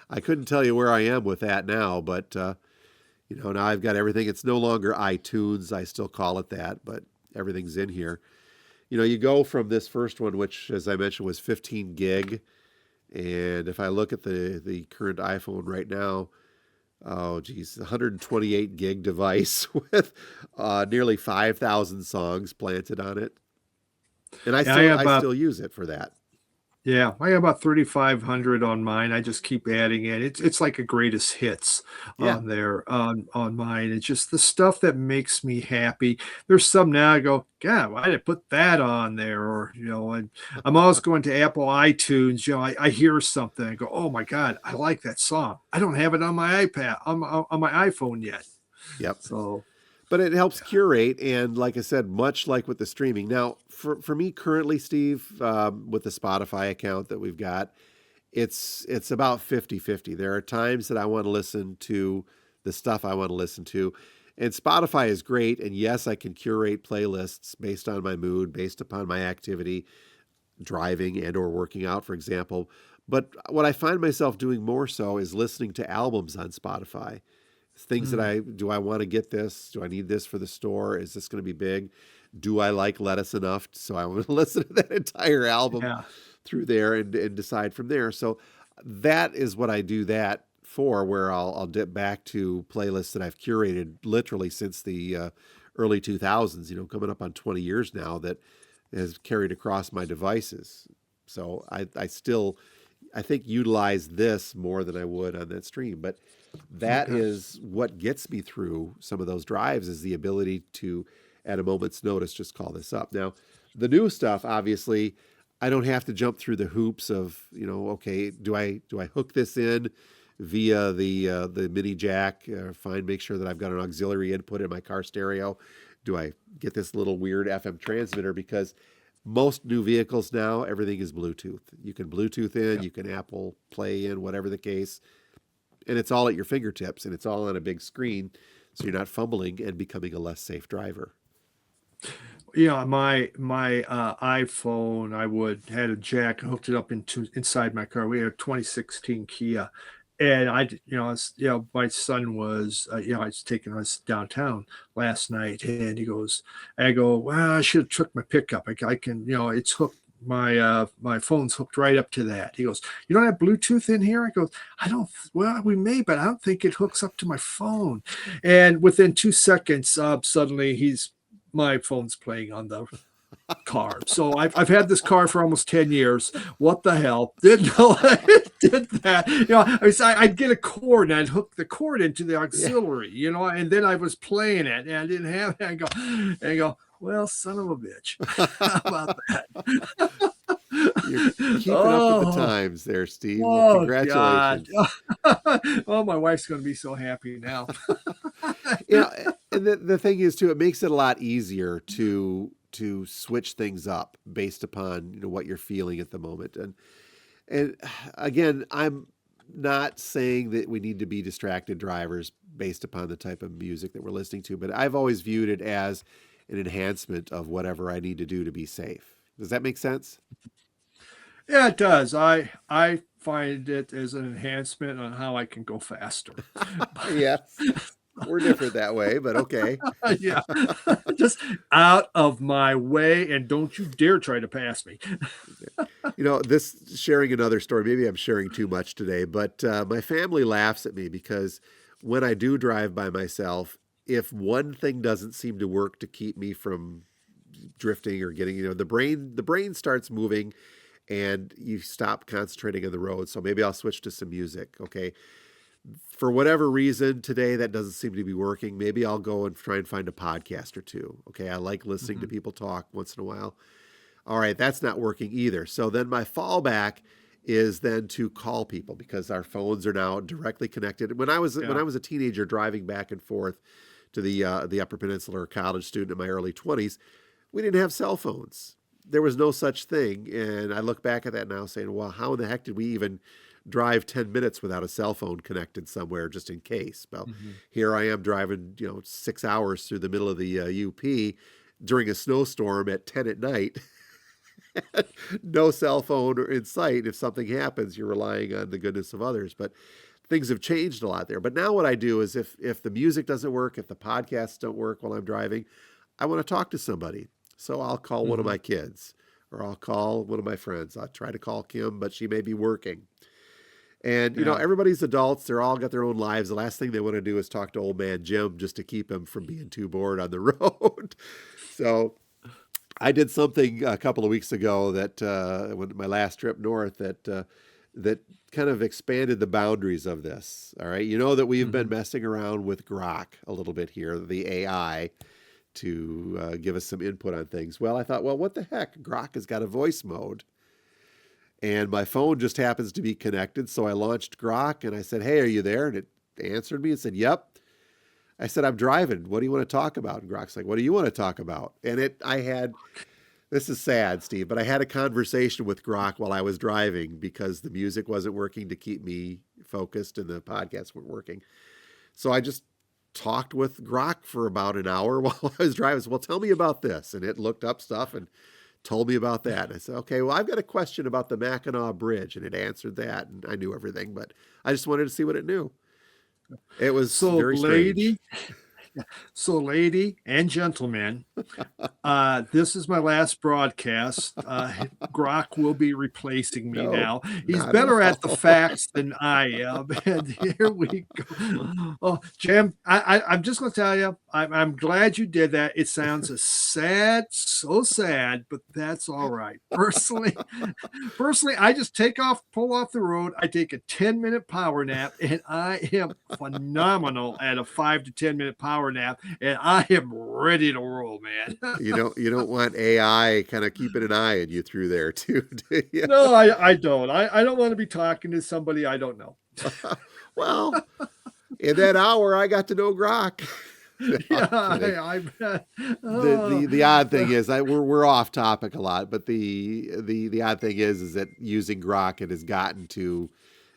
I couldn't tell you where I am with that now, but now I've got everything. It's no longer iTunes. I still call it that, but everything's in here. You go from this first one, which, as I mentioned, was 15 gig. And if I look at the current iPhone right now, oh geez, 128 gig device with nearly 5,000 songs planted on it. And Yeah, I have I about still use it for that. Yeah, I got about 3,500 on mine. I just keep adding in. It's like a greatest hits Yeah. on there on mine. It's just the stuff that makes me happy. There's some now I go, God, why did I put that on there? Or, I'm always going to Apple iTunes. I hear something. I go, oh my God, I like that song. I don't have it on my iPad, on my iPhone yet. Yep. So, But it helps curate, and like I said, much like with the streaming. Now, for me currently, Steve, with the Spotify account that we've got, it's about 50-50. There are times that I want to listen to the stuff I want to listen to. And Spotify is great. And yes, I can curate playlists based on my mood, based upon my activity, driving and or working out, for example. But what I find myself doing more so is listening to albums on Spotify. Things that mm, do I want to get this? Do I need this for the store? Is this going to be big? Do I like Lettuce enough so I want to listen to that entire album yeah. through there and decide from there? So that is what I do that for, where I'll dip back to playlists that I've curated literally since the early 2000s, coming up on 20 years now, that has carried across my devices. So I still, I think, utilize this more than I would on that stream. But that Okay. is what gets me through some of those drives, is the ability to, at a moment's notice, just call this up. Now, the new stuff, obviously, I don't have to jump through the hoops of, okay, do I hook this in via the mini jack? Make sure that I've got an auxiliary input in my car stereo. Do I get this little weird FM transmitter? Because most new vehicles now, everything is Bluetooth. You can Bluetooth in, Yeah. you can Apple Play in, whatever the case, and it's all at your fingertips, and it's all on a big screen, so you're not fumbling and becoming a less safe driver. Yeah, my iPhone, I would had a jack hooked it up into inside my car. We had a 2016 Kia, and my son was, I was taking us downtown last night, and I go, well, I should have took my pickup. I can, it's hooked. My phone's hooked right up to that. He goes, you don't have Bluetooth in here? I go, I don't. Well, we may, but I don't think it hooks up to my phone. And within 2 seconds, suddenly my phone's playing on the car. So I've had this car for almost 10 years. What the hell? Didn't know it did that. I'd get a cord and I'd hook the cord into the Yeah, auxiliary, and then I was playing it and I didn't have it. I go, well, son of a bitch. How about that? you're keeping up with the Oh, times there, Steve. Well, oh God. congratulations. Oh, my wife's going to be so happy now. you know, and the thing is too, it makes it a lot easier to switch things up based upon what you're feeling at the moment. And again, I'm not saying that we need to be distracted drivers based upon the type of music that we're listening to, but I've always viewed it as an enhancement of whatever I need to do to be safe. Does that make sense? Yeah, it does. I find it as an enhancement on how I can go faster. Yes. We're different that way, but okay. Yeah, just out of my way, and don't you dare try to pass me. This, sharing another story, maybe I'm sharing too much today, but my family laughs at me because when I do drive by myself, if one thing doesn't seem to work to keep me from drifting or getting, the brain starts moving and you stop concentrating on the road. So maybe I'll switch to some music. Okay. For whatever reason today that doesn't seem to be working, maybe I'll go and try and find a podcast or two. Okay. I like listening to Mhm. people talk once in a while. All right, that's not working either. So then my fallback is then to call people, because our phones are now directly connected. When Yeah. I was a teenager driving back and forth to the Upper Peninsula, or college student in my early 20s, we didn't have cell phones. There was no such thing, and I look back at that now saying, well, how in the heck did we even drive 10 minutes without a cell phone connected somewhere just in case? Well, Mhm. here I am driving, 6 hours through the middle of the UP during a snowstorm at 10 at night. No cell phone in sight. If something happens, you're relying on the goodness of others. But things have changed a lot there. But now what I do is, if the music doesn't work, if the podcasts don't work while I'm driving, I want to talk to somebody. So I'll call one of Mhm. my kids, or I'll call one of my friends. I'll try to call Kim, but she may be working. And Yeah. everybody's adults. They're all got their own lives. The last thing they want to do is talk to old man Jim just to keep him from being too bored on the road. So I did something a couple of weeks ago that when my last trip north that kind of expanded the boundaries of this. All right, you know that we've been Mhm. messing around with Grok a little bit here, the AI, to give us some input on things. Well, I thought, well, what the heck? Grok has got a voice mode, and my phone just happens to be connected. So I launched Grok and I said, "Hey, are you there?" And it answered me and said, "Yep." I said, "I'm driving. What do you want to talk about?" And Grok's like, "What do you want to talk about?" And I had, this is sad, Steve, but I had a conversation with Grok while I was driving because the music wasn't working to keep me focused and the podcasts weren't working. So I just talked with Grok for about an hour while I was driving. I said, "Well, tell me about this." And it looked up stuff and told me about that. And I said, "Okay, well, I've got a question about the Mackinac Bridge." And it answered that. And I knew everything, but I just wanted to see what it knew. It was So, very strange. lady, lady and gentlemen, this is my last broadcast. Grok will be replacing me No, now. He's not at better at the all. facts than I am. And here we go. Oh, Jim, I'm just going to tell you, I'm glad you did that. It sounds a sad, so sad, but that's all right. Personally, I just pull off the road. I take a 10-minute power nap, and I am phenomenal at a 5 to 10 minute power nap, and I am ready to roll, man. You don't want AI kind of keeping an eye on you through there too, do you? No, I don't. I don't want to be talking to somebody I don't know. Well, in that hour, I got to know Grok. No, Yeah, I'm kidding. I bet. The, Oh, the the odd thing is we're off topic a lot, but the odd thing is that using Grok it has gotten to,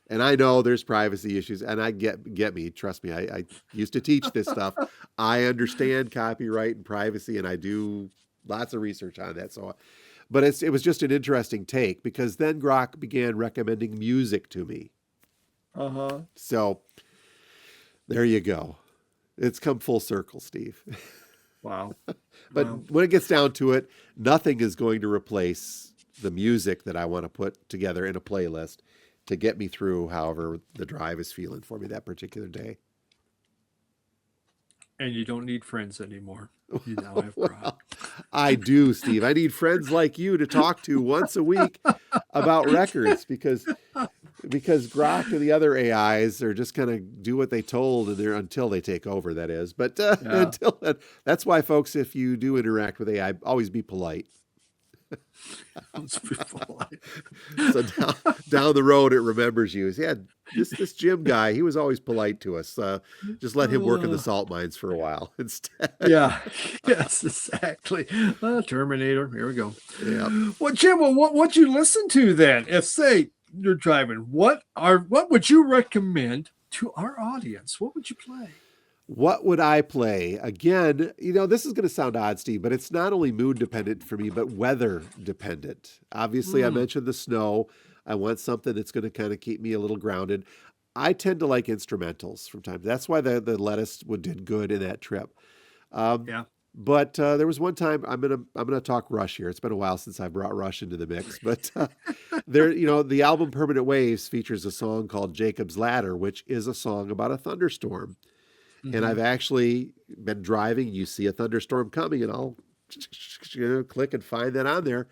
and I know there's privacy issues, and I get me, trust me, I used to teach this stuff. I understand copyright and privacy, and I do lots of research on that. So, but it was just an interesting take because then Grok began recommending music to me. uh-huh. So there you go. It's come full circle, Steve. Wow. But Wow. when it gets down to it, nothing is going to replace the music that I want to put together in a playlist to get me through however the drive is feeling for me that particular day. And you don't need friends anymore. You now have Grok. Well, I do, Steve. I need friends like you to talk to once a week about records because Grok and the other AIs are just kind of do what they told and they're until they take over. That is, but Yeah. until then, that's why, folks, if you do interact with AI, always be polite. Let's be polite. So down the road, it remembers you. Yeah, this Jim guy, he was always polite to us. Just let him work in the Oh, salt mines for a while instead. yeah. Yes, exactly. Terminator. Here we go. Yeah. Well, Jim, well, what you listen to then? If say you're driving, what would you recommend to our audience? What would you play? What would I play? Again, this is going to sound odd, Steve, but it's not only mood dependent for me, but weather dependent. Obviously, I Mm, mentioned the snow. I want something that's going to kind of keep me a little grounded. I tend to like instrumentals from time. That's why the lettuce would did good in that trip. Um, yeah. but there was one time I'm gonna talk Rush here. It's been a while since I brought Rush into the mix, but the album Permanent Waves features a song called Jacob's Ladder, which is a song about a thunderstorm. And Hmm. I've actually been driving, and you see a thunderstorm coming, and I'll click and find that on there,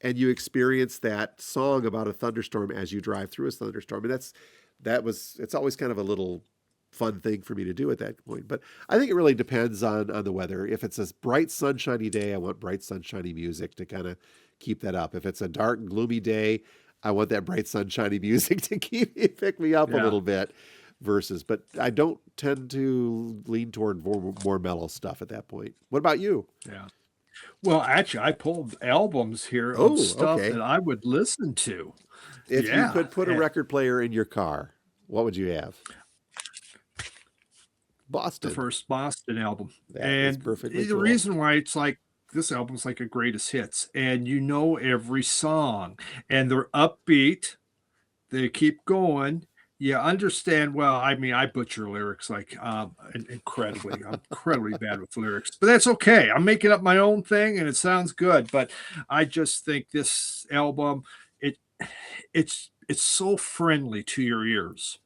and you experience that song about a thunderstorm as you drive through a thunderstorm, and it's always kind of a little fun thing for me to do at that point. But I think it really depends on the weather. If it's a bright sunshiny day, I want bright sunshiny music to kind of keep that up. If it's a dark gloomy day, I want that bright sunshiny music to pick me up a Yeah. little bit versus, but I don't tend to lean toward more mellow stuff at that point. What about you? Yeah. Well, actually, I pulled albums here of Oh, stuff okay. that I would listen to. If you Yeah. could put a record player in your car, what would you have? The Boston. first Boston album. That is And perfectly the cool. reason why it's like this album's like a greatest hits, and you know every song, and they're upbeat, they keep going. You understand. Well, I mean, I butcher lyrics like incredibly. I'm incredibly bad with lyrics, but that's okay. I'm making up my own thing, and it sounds good. But I just think this album, it it's so friendly to your ears,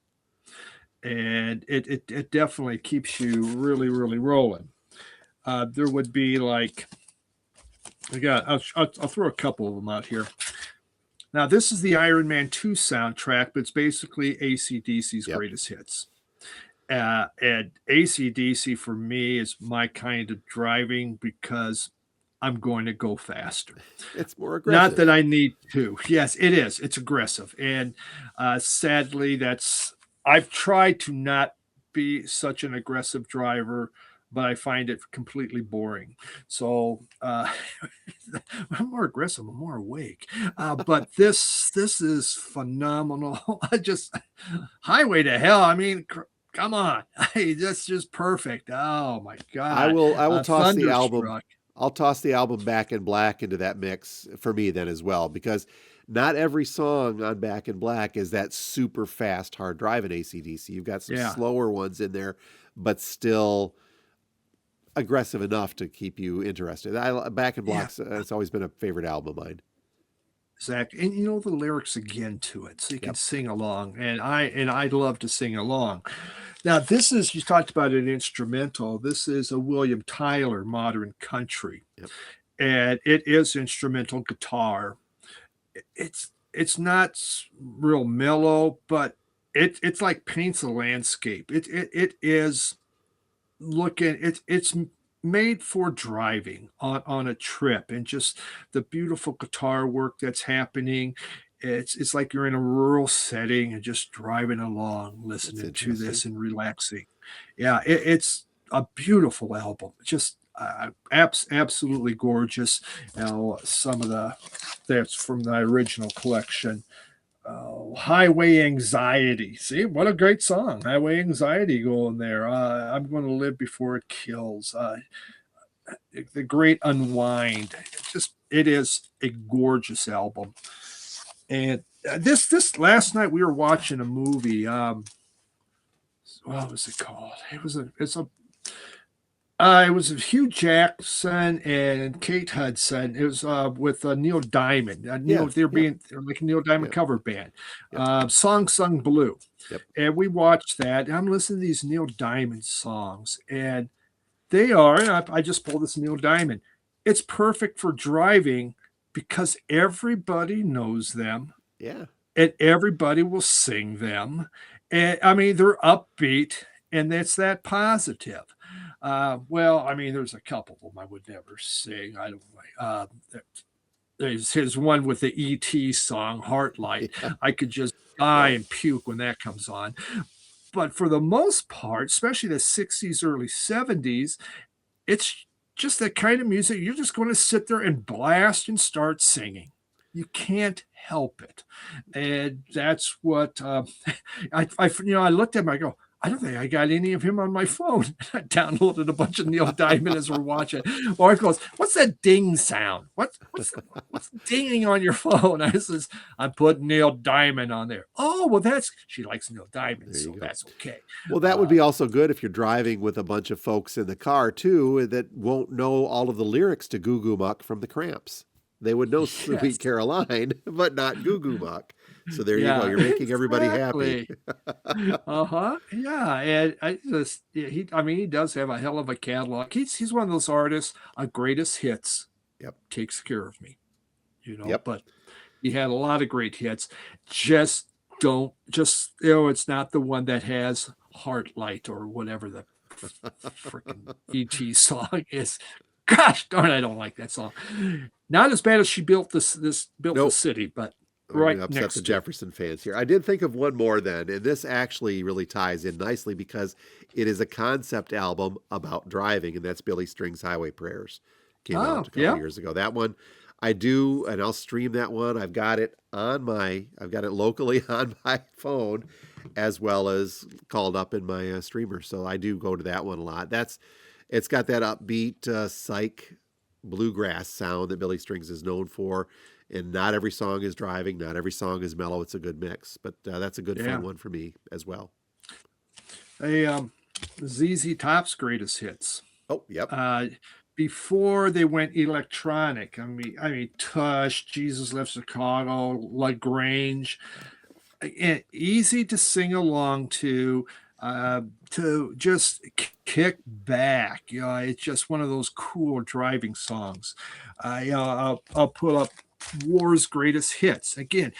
and it definitely keeps you really rolling. There would be like I'll throw a couple of them out here. Now, this is the Iron Man 2 soundtrack, but it's basically AC/DC's Yep. greatest hits. And AC/DC for me is my kind of driving because I'm going to go faster. It's more Not that aggressive. I need to. Yes, it is. It's aggressive. And sadly, I've tried to not be such an aggressive driver, but I find it completely boring. So I'm more aggressive, I'm more awake. But this is phenomenal. I just Highway to Hell. I mean, come on, that's just perfect. Oh my I God, will I will toss the album Thunderstruck. I'll toss the album Back in Black into that mix for me then as well because not every song on Back in Black is that super fast hard driving AC/DC. You've got some Yeah, slower ones in there, but still aggressive enough to keep you interested. Back in yeah. Black's it's always been a favorite album of mine. Zach, and you know the lyrics again to it, so you can Yep. sing along. And I love to sing along. Now, this is you talked about an instrumental. This is a William Tyler modern country, Yep. and it is instrumental guitar. It's not real mellow, but it's like paints a landscape. It is looking it's made for driving on a trip, and just the beautiful guitar work that's happening. It's like you're in a rural setting and just driving along That's listening to interesting. this and relaxing. Yeah, it's a beautiful album, just absolutely gorgeous. Some of the that's from the original collection. Oh, Highway Anxiety. See, what a great song. Highway Anxiety going there. I'm going to live before it kills. The Great Unwind. It is a gorgeous album. And this last night we were watching a movie. What was it called? It was Hugh Jackson and Kate Hudson. It was with Neil Diamond. Yeah. Yep. They're like a Neil Diamond Yep. cover band. Yep. Song Sung Blue. Yep. And we watched that. I'm listening to these Neil Diamond songs, and they are. And I just pulled this Neil Diamond. It's perfect for driving because everybody knows them Yeah. and everybody will sing them. And I mean, they're upbeat, and it's that positive. Well, I mean, there's a couple of them I would never sing. I don't like. There's his one with the ET song, Heartlight. Yeah. I could just die Well, and puke when that comes on. But for the most part, especially the 60s, early 70s, it's just that kind of music. You're just going to sit there and blast and start singing. You can't help it. And that's what I looked at him, I go, I don't think I got any of him on my phone. I downloaded a bunch of Neil Diamond as we're watching. My wife goes, "What's that ding sound? What's dinging on your phone?" I says, "I'm putting Neil Diamond on there." Oh, well, she likes Neil Diamond, there you so go. that's okay. Well, that would Uh, be also good if you're driving with a bunch of folks in the car too that won't know all of the lyrics to Goo Goo Muck from the Cramps. They would know yes, Sweet Caroline, but not Goo Goo Muck. So there you go. yeah, You're making everybody happy. exactly. Uh-huh. Yeah. And I mean, he does have a hell of a catalog. He's one of those artists, a greatest hits Yep. takes care of me, Yep. but he had a lot of great hits. Just don't just it's not the one that has Heartlight or whatever the freaking ET song is. Gosh darn, I don't like that song. Not as bad as she built this built the Nope. city, but I'm going right to upset the next to it. Jefferson fans here. I did think of one more then, and this actually really ties in nicely because it is a concept album about driving, and that's Billy String's Highway Prayers. Came out Oh, a couple yeah. years ago. That one I do, and I'll stream that one. I've got it locally on my phone, as well as called up in my streamer. So I do go to that one a lot. It's got that upbeat psych bluegrass sound that Billy Strings is known for. And not every song is driving, not every song is mellow. It's a good mix, but that's a good Yeah. fun one for me as well. ZZ Top's greatest hits. Oh, yep. Uh, Before they went electronic, I mean, Tush, Jesus Left Chicago, Lagrange, and easy to sing along to. to just kick back. It's just one of those cool driving songs. I'll pull up War's greatest hits. Again,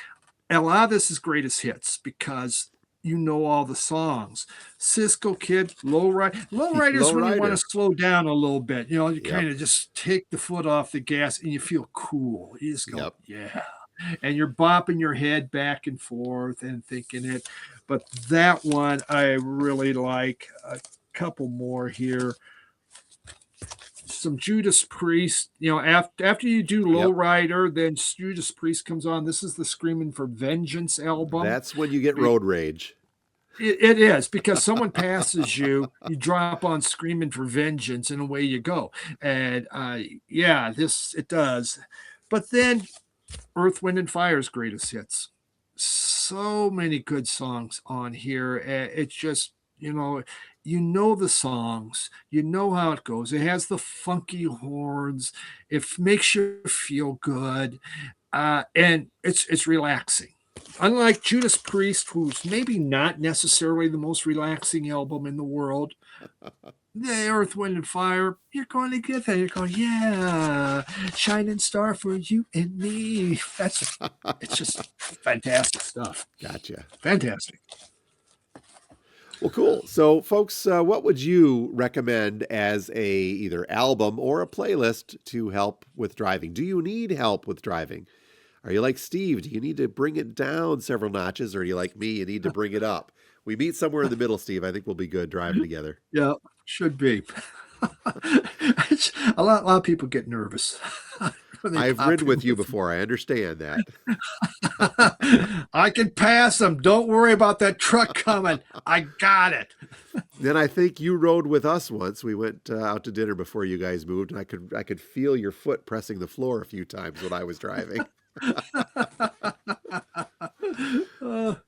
a lot of this is greatest hits because you know all the songs. Cisco Kid, Lowrider. Lowrider's when you want to Lowrider. slow down a little bit. You Yep. kind of just take the foot off the gas and you feel cool. You just go, Yep. yeah. And you're bopping your head back and forth and thinking it. But that one I really like. A couple more here. Some Judas Priest. After you do Yep. Lowrider, then Judas Priest comes on. This is the Screaming for Vengeance album. That's when you get road rage. It is because someone passes you, you drop on Screaming for Vengeance, and away you go. And yeah, it does. But then Earth, Wind, and Fire's greatest hits. So many good songs on here. It's just, you know the songs, you know how it goes. It has the funky horns. It makes you feel good, and it's relaxing. Unlike Judas Priest, who's maybe not necessarily the most relaxing album in the world, the Earth, Wind, and Fire, you're going to get that. You're going, yeah, shining star for you and me. It's just fantastic stuff. Gotcha. Fantastic. Well, cool. So, folks, what would you recommend as a either album or a playlist to help with driving? Do you need help with driving? Are you like Steve? Do you need to bring it down several notches, or are you like me? You need to bring it up. We meet somewhere in the middle, Steve. I think we'll be good driving together. Yeah, should be. A lot of people get nervous. I've ridden with you before. I understand that. I can pass them. Don't worry about that truck coming. I got it. Then I think you rode with us once. We went out to dinner before you guys moved, and I could feel your foot pressing the floor a few times when I was driving.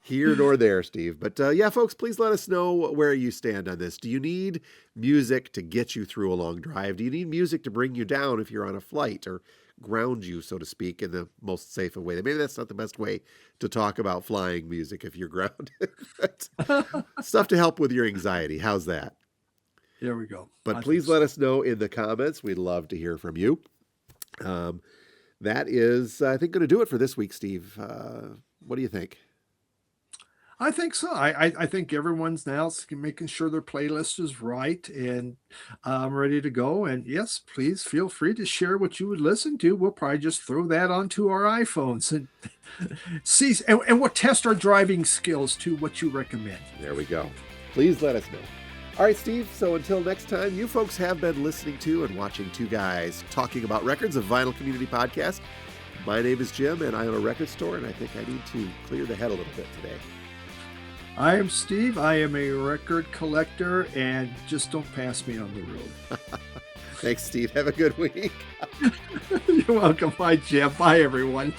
Here nor there, Steve. But yeah, folks, please let us know where you stand on this. Do you need music to get you through a long drive? Do you need music to bring you down if you're on a flight, or ground you, so to speak, in the most safe of way? Maybe that's not the best way to talk about flying music if you're grounded. Stuff to help with your anxiety. How's that? There we go. But please let us know in the comments. We'd love to hear from you. That is, I think, going to do it for this week, Steve. What do you think? I think so. I think everyone's now making sure their playlist is right and ready to go. And yes, please feel free to share what you would listen to. We'll probably just throw that onto our iPhones and see, and we'll test our driving skills to what you recommend. There we go. Please let us know. All right, Steve. So until next time, you folks have been listening to and watching two guys talking about records of Vinyl Community Podcast. My name is Jim, and I own a record store, and I think I need to clear the head a little bit today. I am Steve. I am a record collector, and just don't pass me on the road. Thanks, Steve. Have a good week. You're welcome. Bye, Jim. Bye, everyone.